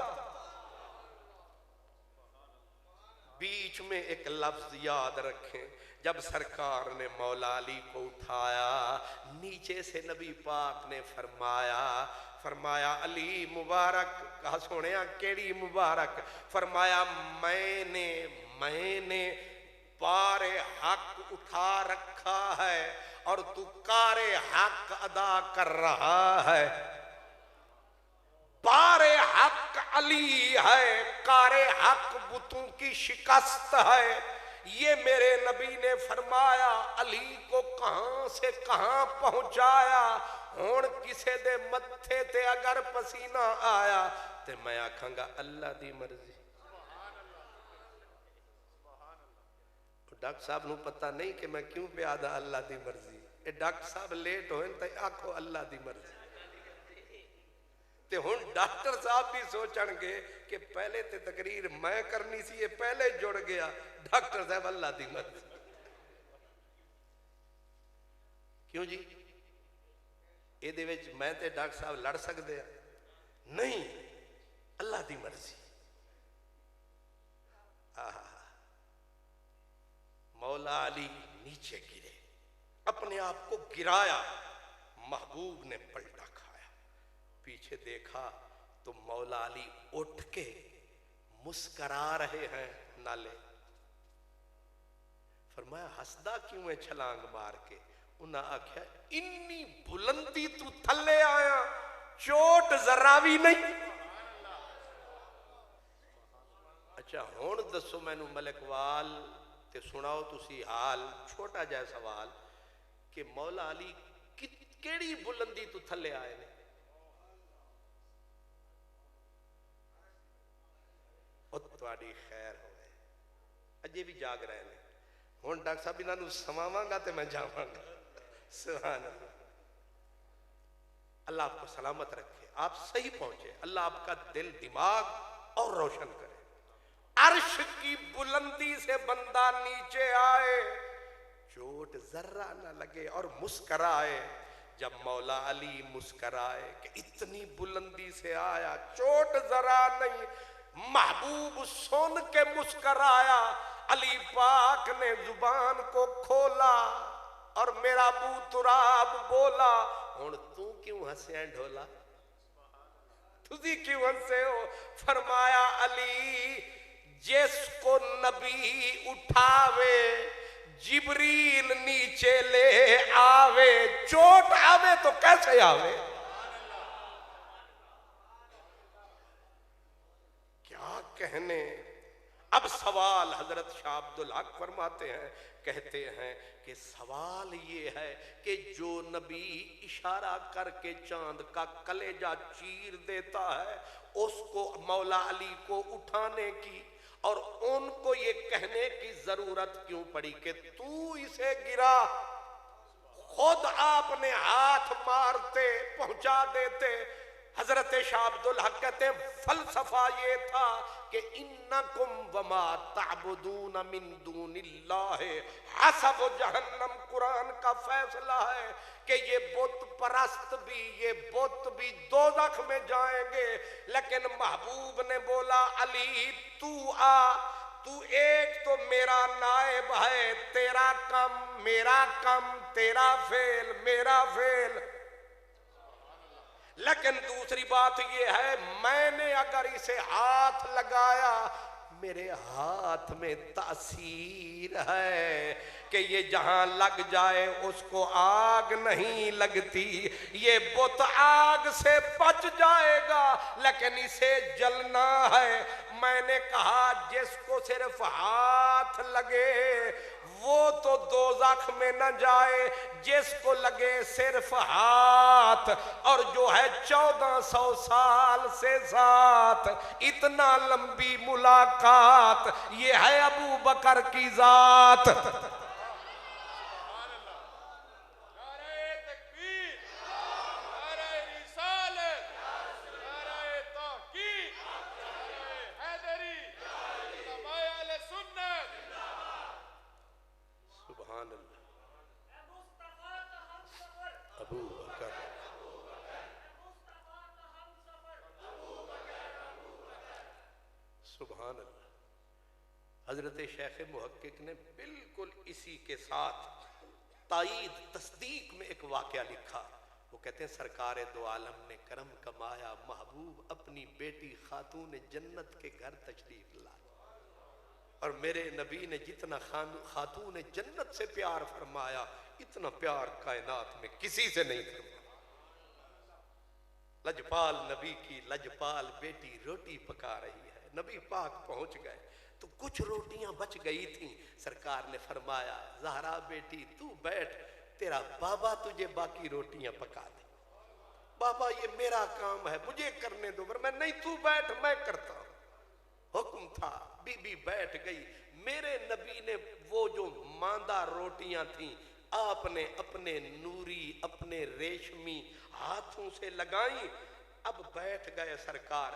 بیچ میں ایک لفظ یاد رکھیں، جب سرکار نے مولا علی کو اٹھایا، نیچے سے نبی پاک نے فرمایا علی مبارک۔ کہا سونیا کیڑی مبارک؟ فرمایا میں نے پار حق اٹھا رکھا ہے اور تو کار حق ادا کر رہا ہے۔ پار حق علی ہے، کار حق بتوں کی شکست ہے۔ یہ میرے نبی نے فرمایا، علی کو کہاں سے کہاں پہنچایا۔ ہون کسے دے متھے تے اگر پسینہ آیا تے میں آکھاں گا اللہ دی مرضی۔ ڈاکٹر صاحب نو پتہ نہیں کہ میں کیوں پہ آدھا اللہ دی مرضی۔ اے ڈاکٹر صاحب لیٹ ہوئے تے آکھو اللہ دی مرضی۔ تے ہن ڈاکٹر صاحب بھی سوچن گے کہ پہلے تے تقریر میں کرنی سی، یہ پہلے جڑ گیا، ڈاکٹر صاحب اللہ دی مرضی۔ کیوں جی؟ اے دے وچ میں تے ڈاکٹر صاحب لڑ سکدے ہیں؟ نہیں، اللہ دی مرضی۔ مولا علی نیچے گرے، اپنے آپ کو گرایا، محبوب نے پلٹا کھایا، پیچھے دیکھا تو مولا علی اٹھ کے مسکرا رہے ہیں نالے۔ فرمایا ہسدا کیوں ہے چھلانگ مار کے؟ انہاں آکھیا انی بلندی تو تھلے آیا، چوٹ ذرا بھی نہیں۔ اچھا ہون دسو مینوں ملک وال تے سناؤ تسی حال، چھوٹا جائے سوال کہ مولا علی کیڑی بلندی تو تھلے آئے نے؟ تواڈی خیر ہوئے، اجے بھی جاگ رہے ہیں۔ ہن ڈاکٹر صاحب انہاں نوں سماواں گا تے میں جاواں گا۔ سبحان اللہ۔ اللہ آپ کو سلامت رکھے، آپ صحیح پہنچے، اللہ آپ کا دل دماغ اور روشن کرے۔ عرش کی بلندی سے بندہ نیچے آئے، چوٹ ذرہ نہ لگے اور مسکرائے۔ جب مولا علی مسکرائے کہ اتنی بلندی سے آیا، چوٹ ذرا نہیں، محبوب سن کے مسکرایا۔ علی پاک نے زبان کو کھولا اور میرا ابو تراب بولا، ہن تو کیوں ہنسے ڈھولا؟ تسی کیوں ہنسے ہو؟ فرمایا علی جس کو نبی اٹھاوے جبریل نیچے لے آوے، چوٹ آوے تو کیسے آوے؟ کیا کہنے؟ اب سوال حضرت شاہ عبدالحق فرماتے ہیں، کہتے ہیں کہ سوال یہ ہے کہ جو نبی اشارہ کر کے چاند کا کلیجہ چیر دیتا ہے، اس کو مولا علی کو اٹھانے کی اور ان کو یہ کہنے کی ضرورت کیوں پڑی کہ تو اسے گرا؟ خود آپ نے ہاتھ مارتے پہنچا دیتے۔ حضرت شاہ عبدالحق کہتے ہیں فلسفہ یہ تھا کہ انکم وما تعبدون من دون اللہ حسب جہنم، قرآن کا فیصلہ ہے کہ یہ بت پرست بھی، یہ بت بھی دوزخ میں جائیں گے، لیکن محبوب نے بولا علی تو آ، تو ایک تو میرا نائب ہے، تیرا کم میرا کم، تیرا فعل میرا فعل، لیکن دوسری بات یہ ہے میں نے اگر اسے ہاتھ لگایا میرے ہاتھ میں تاثیر ہے کہ یہ جہاں لگ جائے اس کو آگ نہیں لگتی، یہ بت آگ سے بچ جائے گا لیکن اسے جلنا ہے۔ میں نے کہا جس کو صرف ہاتھ لگے وہ تو دوزخ میں نہ جائے، جس کو لگے صرف ہاتھ اور جو ہے 1400 سال سے ساتھ، اتنا لمبی ملاقات، یہ ہے ابو بکر کی ذات۔ سبحان اللہ، ابو بکر، سبحان اللہ۔ حضرت شیخ محقق نے بالکل اسی کے ساتھ تائید تصدیق میں ایک واقعہ لکھا۔ وہ کہتے ہیں سرکار دو عالم نے کرم کمایا، محبوب اپنی بیٹی خاتون جنت کے گھر تشریف لائے، اور میرے نبی نے جتنا خاتون جنت سے پیار فرمایا اتنا پیار کائنات میں کسی سے نہیں فرمایا۔ لجپال نبی کی لجپال بیٹی روٹی پکا رہی ہے، نبی پاک پہنچ گئے تو کچھ روٹیاں بچ گئی تھیں، سرکار نے فرمایا زہرا بیٹی تو بیٹھ، تیرا بابا تجھے باقی روٹیاں پکا دے۔ بابا یہ میرا کام ہے مجھے کرنے دو، میں نہیں تو بیٹھ میں کرتا ہوں۔ حکم تھا، بی بی بیٹھ گئی۔ میرے نبی نے وہ جو ماندہ روٹیاں تھیں آپ نے اپنے نوری اپنے ریشمی ہاتھوں سے لگائیں، اب بیٹھ گئے سرکار۔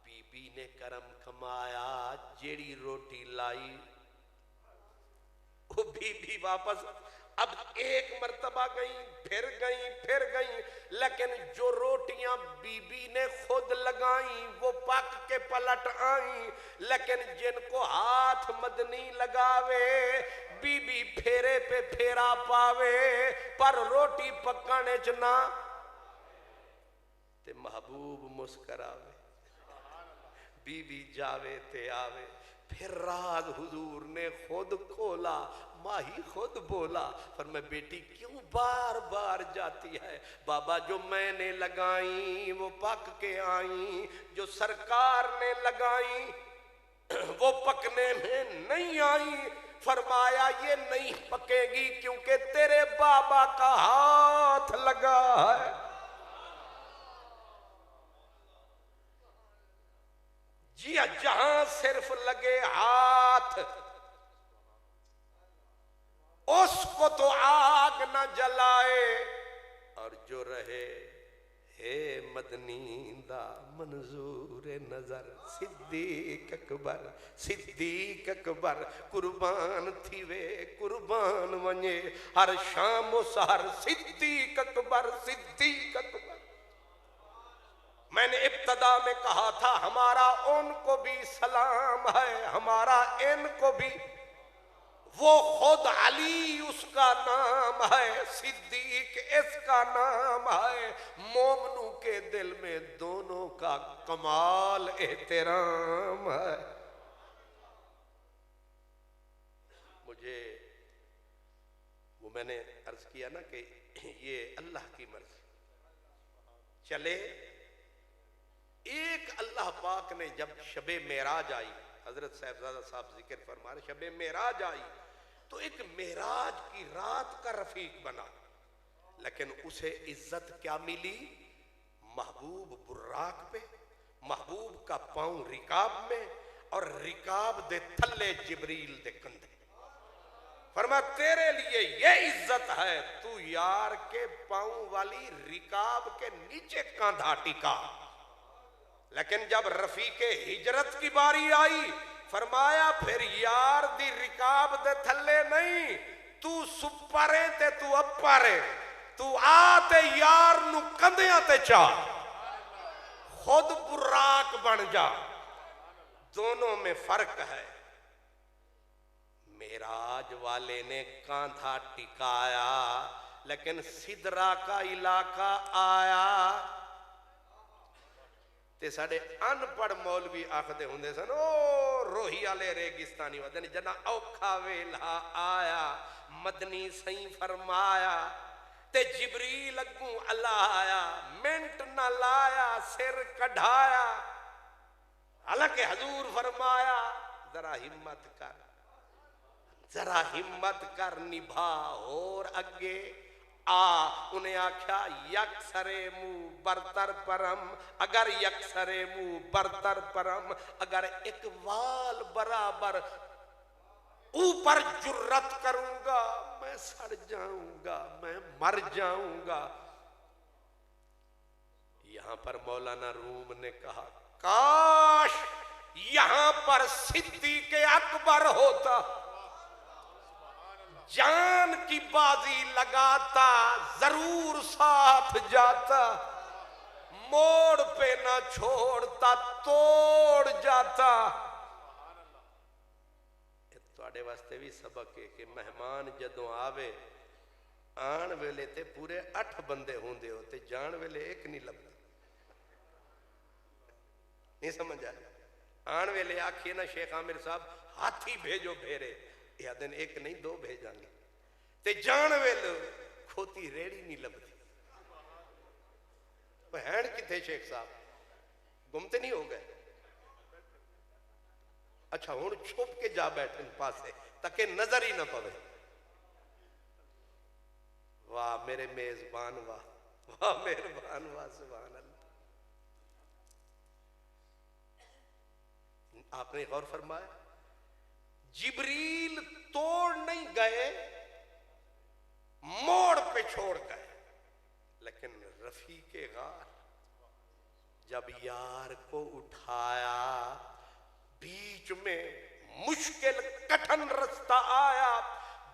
بی بی نے کرم کمایا، جیڑی روٹی لائی وہ بی بی واپس، اب ایک مرتبہ گئیں پھر گئیں، لیکن جو روٹیاں بی بی نے خود لگائیں وہ پک کے پلٹ آئیں، لیکن جن کو ہاتھ مدنی لگاوے بی بی پھیرے پہ پھیرا پاوے پر روٹی پکانے چنا تے محبوب مسکراوے، بی بی جاوے تے آوے۔ پھر راز حضور نے خود کھولا، ماہی خود بولا، فرمایا بیٹی کیوں بار بار جاتی ہے؟ بابا جو میں نے لگائیں وہ پک کے آئیں، جو سرکار نے لگائیں وہ پکنے میں نہیں آئیں۔ فرمایا یہ نہیں پکے گی کیونکہ تیرے بابا کا ہاتھ لگا ہے۔ جی جہاں صرف لگے ہاتھ اس کو تو آگ نہ جلائے، اور جو رہے ہے مدنی دا منظور نظر، صدیق اکبر قربان تھی وے قربان ونجے، ہر شام و سحر صدیق اکبر۔ میں نے ابتدا میں کہا تھا ہمارا ان کو بھی سلام ہے، ہمارا ان کو بھی، وہ خود علی اس کا نام ہے، صدیق اس کا نام ہے، مومنوں کے دل میں دونوں کا کمال احترام ہے۔ مجھے وہ میں نے عرض کیا نا کہ یہ اللہ کی مرضی چلے۔ ایک اللہ پاک نے جب شب معراج آئی، حضرت صاحبزادہ صاحب ذکر فرما رہے، شب معراج آئی تو ایک معراج کی رات کا رفیق بنا، لیکن اسے عزت کیا ملی؟ محبوب براق پہ، محبوب کا پاؤں رکاب میں، اور رکاب دے تھلے جبریل دے کندھے۔ فرمایا تیرے لیے یہ عزت ہے، تو یار کے پاؤں والی رکاب کے نیچے کاندھا ٹکا۔ لیکن جب رفیق ہجرت کی باری آئی فرمایا پھر یار دی رکاب دے تھلے نہیں، تو سپرے تے تو اپارے، تو آتے یار نو کندیاں تے چاہ، خود براق بن جا۔ دونوں میں فرق ہے۔ معراج والے نے کاندھا ٹکایا لیکن سدرا کا علاقہ آیا تے ساڑے ان پڑھ مولوی آخدے ہوندے سن او روہی والے ریگستانی ودن جنا اوکھا ویلا آیا مدنی سائیں فرمایا تے جبریل اگوں اللہ آیا منٹ نہ لایا سر کڑھایا حالانکہ حضور فرمایا ذرا ہمت کر نبھا اور اگے آ انہیں آکھا یک سرے منہ برتر پرم اگر یک سرے منہ برتر پرم اگر ایک وال برابر اوپر جرت کروں گا میں سڑ جاؤں گا میں مر جاؤں گا. یہاں پر مولانا روم نے کہا کاش یہاں پر صدیق اکبر ہوتا جان کی بازی لگاتا ضرور ساتھ جاتا موڑ پہ نہ چھوڑتا توڑ جاتا. تواڈے واسطے بھی سبق ہے کہ مہمان جدوں آوے آن ویلے تے پورے 8 بندے ہوندے ہوتے جان ویلے ایک نہیں لبدا نہیں سمجھ آیا. آن ویلے آکھیے نا شیخ عامر صاحب ہاتھی بھیجو بھیرے یا دن ایک نہیں 2 بھیجاں گے تے جان ویلے کھوتی ریڑی نہیں لبدی. بہن کتھے شیخ صاحب گمتے نہیں ہو گئے؟ اچھا ہون چھپ کے جا بیٹھن پاسے تاکہ نظر ہی نہ پوے. واہ میرے میزبان واہ مہربان واہ سبحان اللہ. آپ نے غور فرمایا جبریل توڑ نہیں گئے موڑ پہ چھوڑ گئے لیکن رفیق غار جب یار کو اٹھایا بیچ میں مشکل کٹھن رستہ آیا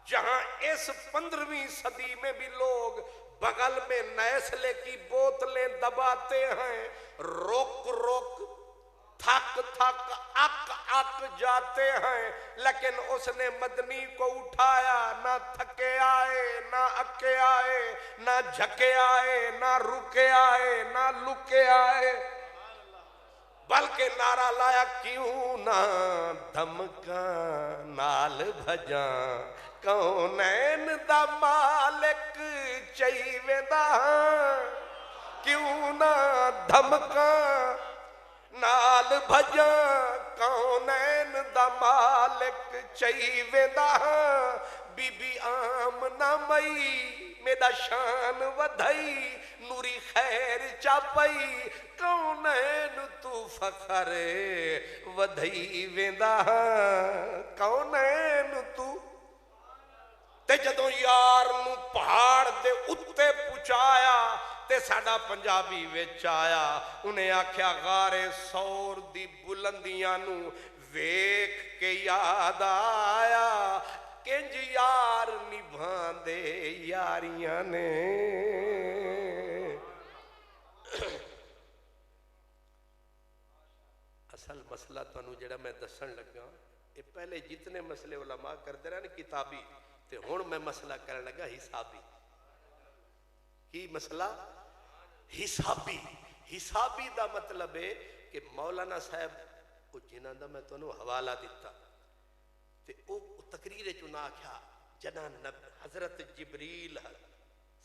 جہاں اس 15ویں صدی میں بھی لوگ بغل میں نیسلے کی بوتلیں دباتے ہیں روک روک تھک تھک اک جاتے ہیں لیکن اس نے مدنی کو اٹھایا نہ تھکے آئے نہ اکے آئے نہ جھکے آئے نہ رکے آئے نہ لکے آئے بلکہ نعرہ لایا کیوں نہ دھمکاں نال بھجاں کونین دا مالک چاہیے دا کیوں نہ دھمکاں نال بھجاں کونین دا مالک چاہیے دا بی بی آمنہ مئی میرا شان ودھائی نوری خیر چاپئی کونین تو فخر ودھائی ویندا کونین تو تے جدوں یار نو پہاڑ دے اتے پچایا تے ساڈا پنجابی وچ آیا انہیں آکھیا غارِ سور دی بلندیاں نو ویکھ کے یاد آیا کنج یار نبھان دے یاریاں نے. اصل مسئلہ تانوں جڑا میں دسن لگا یہ پہلے جتنے مسئلے علماء کرتے رہے کتابی تے ہن میں مسئلہ کرن لگا حسابی. کی مسئلہ؟ حسابی دا مطلب ہے کہ مولانا صاحب وہ جنہاں دا میں تانوں حوالہ دیتا تے او تقریر چنا آکھیا جنہاں حضرت جبریل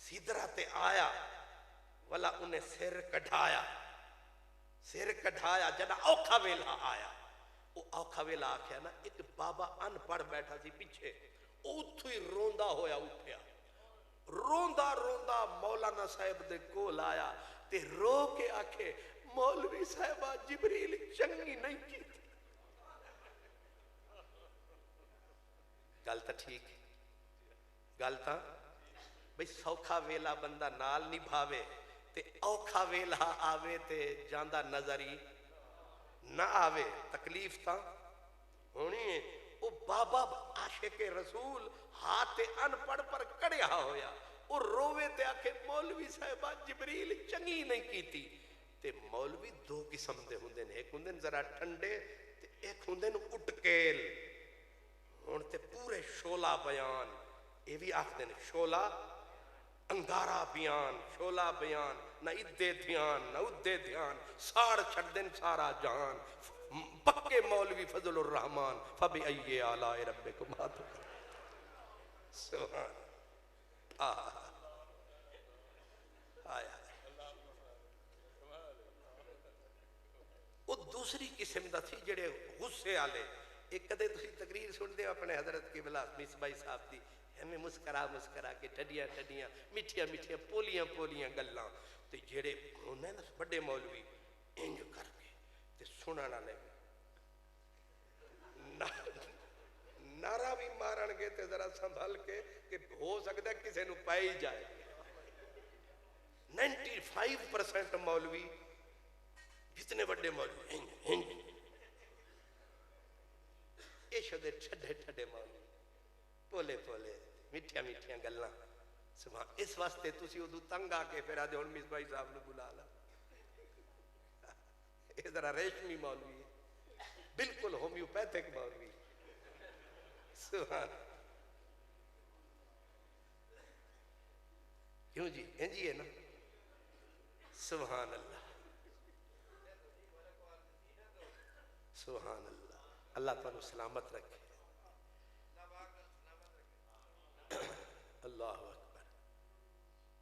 سدرہ تے آیا والا انہیں سر کڑھایا جنہاں اوکھا ویلا آیا وہ اوکھا ویلا آکھیا نا ایک بابا ان پڑھ بیٹھا سی پیچھے اتھو ہی روندہ ہویا اٹھیا روندہ مولانا صاحب دے کول آیا تے رو کے آکھے مولوی صاحبہ جبریل چنگی نہیں کی تھی. گلتا ٹھیک گلتا بھئی سوکھا ویلا بندہ نال نبھاوے تے اوکھا ویلا آوے تے جاندہ نظری نہ آوے تکلیف تا ہونی ہے. وہ بابا عاشق رسول ہاتھ ان پڑھ پر کڑیا ہویا وہ روے تے آکھے مولوی صاحبہ جبریل چنگی نہیں کی تھی. تے مولوی 2 قسم دے ہوندے نے ایک ہوندے ذرا ٹھنڈے تے ایک ہوندے اٹکیل ہون تے پورے شولہ بیان یہ بھی آکھتے ہیں شولہ انگارہ بیان شولہ بیان نہ ادے دھیان نہ ادے دھیان ساڑ چھڑ دن سارا جان پکے مولوی فضل الرحمان فبأي آلاء ربكما تكذبان. سبحان آیا. وہ دوسری قسم دا سی جڑے غصے والے. ایک کدے تسی تقریر سنتے ہو اپنے حضرت کی بلا مصباحی صاحب دی ہمیں مسکرا مسکرا کے ٹڈیاں ٹڈیاں میٹھیاں میٹھیاں پولیاں پولیاں گلاں تے جڑے ہوندے نا بڑے مولوی انج کر کے تے سنن والے نعرہ بھی مارن گے تے ذرا سنبھل کے کہ ہو سکتا ہے کسی نو پائی جائے. 95% مولوی جتنے بڑے مولوی انج یہ شدے ٹھڈے ٹھڈے مولوی پولے پولے میٹھیاں میٹھیاں گلاں. سبحان. اس واسطے تسی ادو تنگ آ کے پھر آدھے ہن مصباحی صاحب نے بلا لا. یہ ذرا ریشمی مولوی ہے, بالکل ہومیوپیتھک مولوی. سبحان. کیوں جی انجی ہے نا. سبحان اللہ سبحان اللہ. اللہ تعالیٰ سلامت رکھے. اللہ اکبر.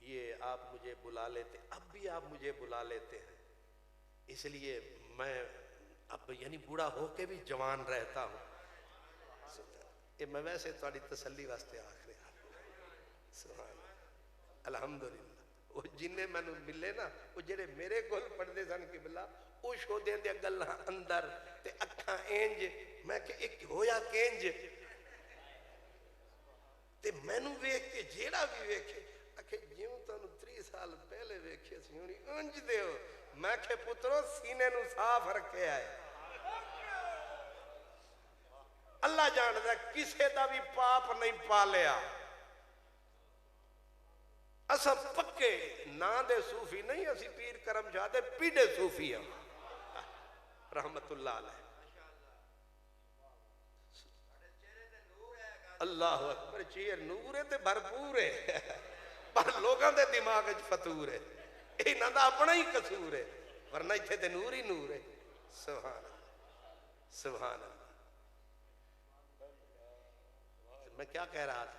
یہ آپ مجھے بلا لیتے, اب بھی آپ مجھے بلا لیتے ہیں, اس لیے میں اب یعنی بوڑھا ہو کے بھی جوان رہتا ہوں. یہ میں ویسے تھوڑی تسلی واسطے آخر. سبحان الحمدللہ. وہ جنہیں میں نے ملے نا وہ جڑے میرے کول پڑھتے سن قبلہ وہ شودے دے گلاں اندر تے اکھاں انج, میں کہ ایک ہویا کینج تے مینوں ویکھ کے جیڑا بھی ویکھے آکھے جیوں تانوں 30 سال پہلے ویکھے سی ہونی انج دے ہو. میں کہ پترو سینے نو صاف رکھے آئے. اللہ جاندا کسے دا بھی پاپ نہیں پالیا. اسا پکے نا دے صوفی نہیں, اسی پیر کرم شاہ دے پیڑے صوفی ہیں رحمت اللہ علیہ. اللہ اکبر. چیر نور ہے تے بھرپور ہے پر لوگاں دے دماغ وچ فتور ہے. انہاں دا اپنا ہی قصور ہے, ورنہ ایتھے تے نور ہی نور ہے. سبحان اللہ سبحان اللہ. میں کیا کہہ رہا تھا؟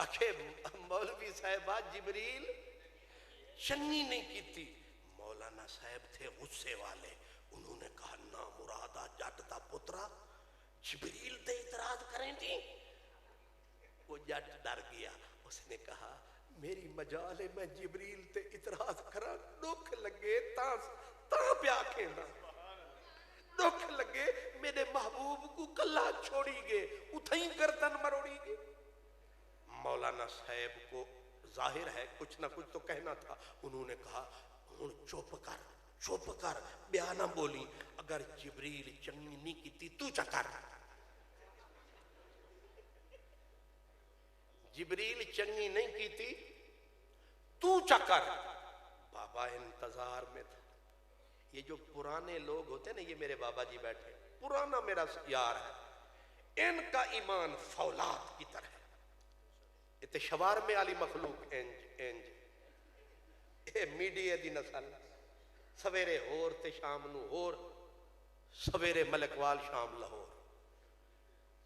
آخے مولوی صاحبہ جبریل چنگی نہیں کیتی. مولانا صاحب تھے غصے والے, انہوں نے کہا نا مرادہ جٹ دا پترا جبریل تے اعتراض کریں تھی. وہ جٹ ڈر گیا, اس نے کہا میری مجال ہے میں جبریل تے اعتراض کرا, دکھ لگے تاں پیا کہنا, دکھ لگے میرے محبوب کو کلا چھوڑی گے اتھیں گردن مروڑی گے. مولانا صاحب کو ظاہر ہے کچھ نہ کچھ تو کہنا تھا. انہوں نے کہا ہن چپ کر بیا نہ بولی, اگر جبریل چنگی نہیں کیتی تو چکر. جبریل چنگی نہیں کیتی تو چکر. بابا انتظار میں تھا. یہ جو پرانے لوگ ہوتے ہیں نا, یہ میرے بابا جی بیٹھے, پرانا میرا یار ہے, ان کا ایمان فولاد کی طرح ہے. تے شوار میں علی مخلوق انج اے میڈیا دی نسل, سویرے ہور تے شام نو ہور, سویرے ملکوال شام لاہور.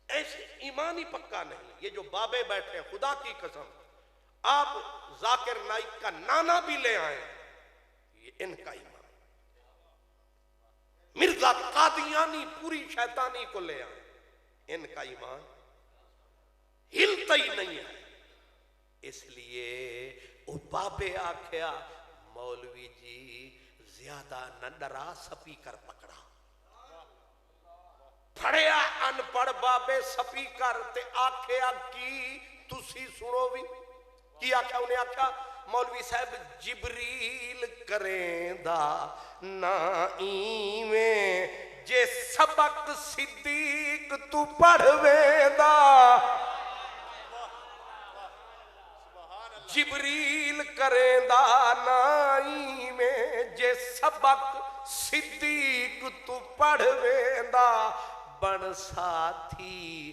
ایسے ایمان ہی پکا نہیں. یہ جو بابے بیٹھے خدا کی قسم آپ ذاکر نائک کا نانا بھی لے آئیں, یہ ان کا ایمان. مرزا قادیانی پوری شیطانی کو لے آئیں, ان کا ایمان ہلتا ہی نہیں ہے. اس لیے او بابے آکھیا مولوی جی زیادہ نہ ڈرا, سپیکر پکڑا. پھڑیا ان پڑھ بابے سپیکر تے آکھیا کی تسی سنو بھی کی آکھیا. انہیں آکھیا مولوی صاحب جبریل کریں دا نا ایویں جے سبق صدیق تو پڑھویں دا. جبریل کریں دا نائی میں جے سبق صدیق تو پڑھویں دا. بن ساتھی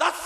10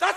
10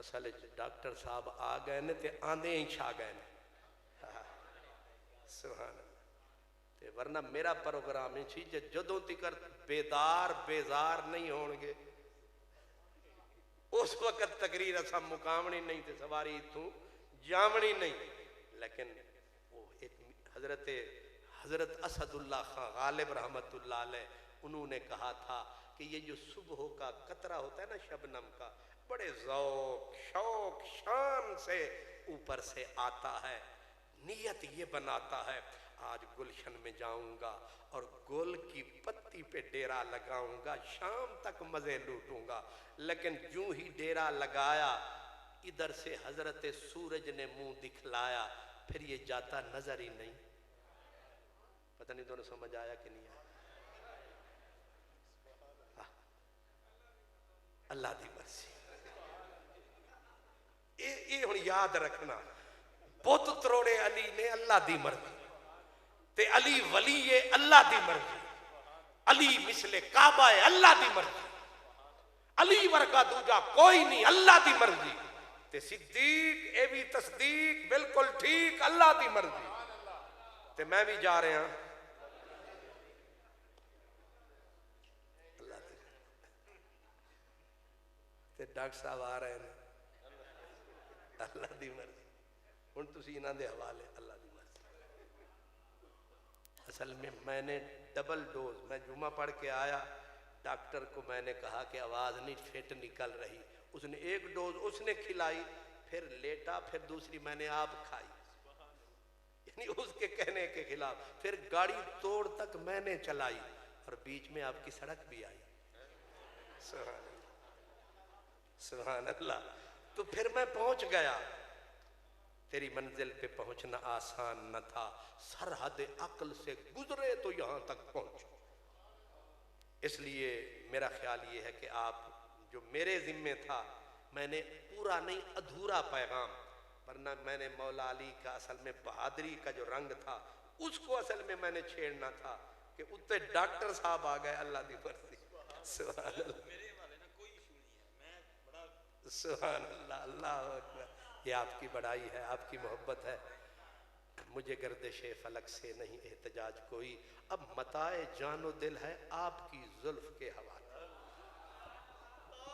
اصل ڈاکٹر صاحب آ گئے نے تے آندے ہی چھا گئے نے. سبحان اللہ. تے ورنہ میرا پروگرام ہی سی جدوں تکر بیدار بیزار نہیں ہون گے اس وقت تقریر اسا مقامنی نہیں تے سواری اتوں جامنی نہیں. لیکن وہ ایک حضرت اسد اللہ خان غالب رحمت اللہ علیہ انہوں نے کہا تھا کہ یہ جو صبح کا قطرہ ہوتا ہے نا شبنم کا, بڑے ذوق شوق شان سے اوپر سے آتا ہے. نیت یہ بناتا ہے آج گلشن میں جاؤں گا اور گل کی پتی پہ ڈیرا لگاؤں گا, شام تک مزے لوٹوں گا. لیکن جو ہی ڈیرا لگایا ادھر سے حضرت سورج نے منہ دکھلایا, پھر یہ جاتا نظر ہی نہیں. پتہ نہیں دونوں سمجھ آیا کہ نہیں آیا. اللہ دی مرضی. یہ ہن یاد رکھنا, بت تروڑے علی نے اللہ دی مرضی تے علی ولی ہے اللہ دی مرضی. علی مثل کعبہ ہے اللہ دی مرضی. علی ورگا دوجا کوئی نہیں اللہ دی مرضی. تے صدیق اے بھی تصدیق بالکل ٹھیک اللہ دی مرضی. تے میں بھی جا رہا ہوں اللہ دی. تے ڈاکٹر صاحب آ رہے ہیں اللہ دی مرضی. ہن تسی انہاں دے حوالے اللہ دی مرضی. اصل میں نے ڈبل ڈوز, میں جمعہ پڑھ کے آیا, ڈاکٹر کو میں نے کہا کہ آواز نہیں فٹ نکل رہی, اس نے ایک ڈوز اس نے کھلائی, پھر لیٹا, پھر دوسری میں نے آپ کھائی, یعنی اس کے کہنے کے خلاف. پھر گاڑی توڑ تک میں نے چلائی اور بیچ میں آپ کی سڑک بھی آئی. سبحان اللہ سبحان اللہ. تو پھر میں پہنچ گیا. تیری منزل پہ پہنچنا آسان نہ تھا, سرحد عقل سے گزرے تو یہاں تک پہنچ. اس لیے میرا خیال یہ ہے کہ آپ جو میرے ذمے تھا, میں نے پورا نہیں ادھورا پیغام, ورنہ میں نے مولا علی کا اصل میں بہادری کا جو رنگ تھا اس کو اصل میں نے چھیڑنا تھا کہ اتنے ڈاکٹر صاحب آ گئے اللہ دی مرضی. سبحان اللہ سبحان اللہ اللہ اکبر. یہ آپ کی بڑائی ہے, آپ کی محبت ہے. مجھے گردش فلک سے نہیں احتجاج کوئی, اب متاع جان و دل ہے آپ کی زلف کے حوالے.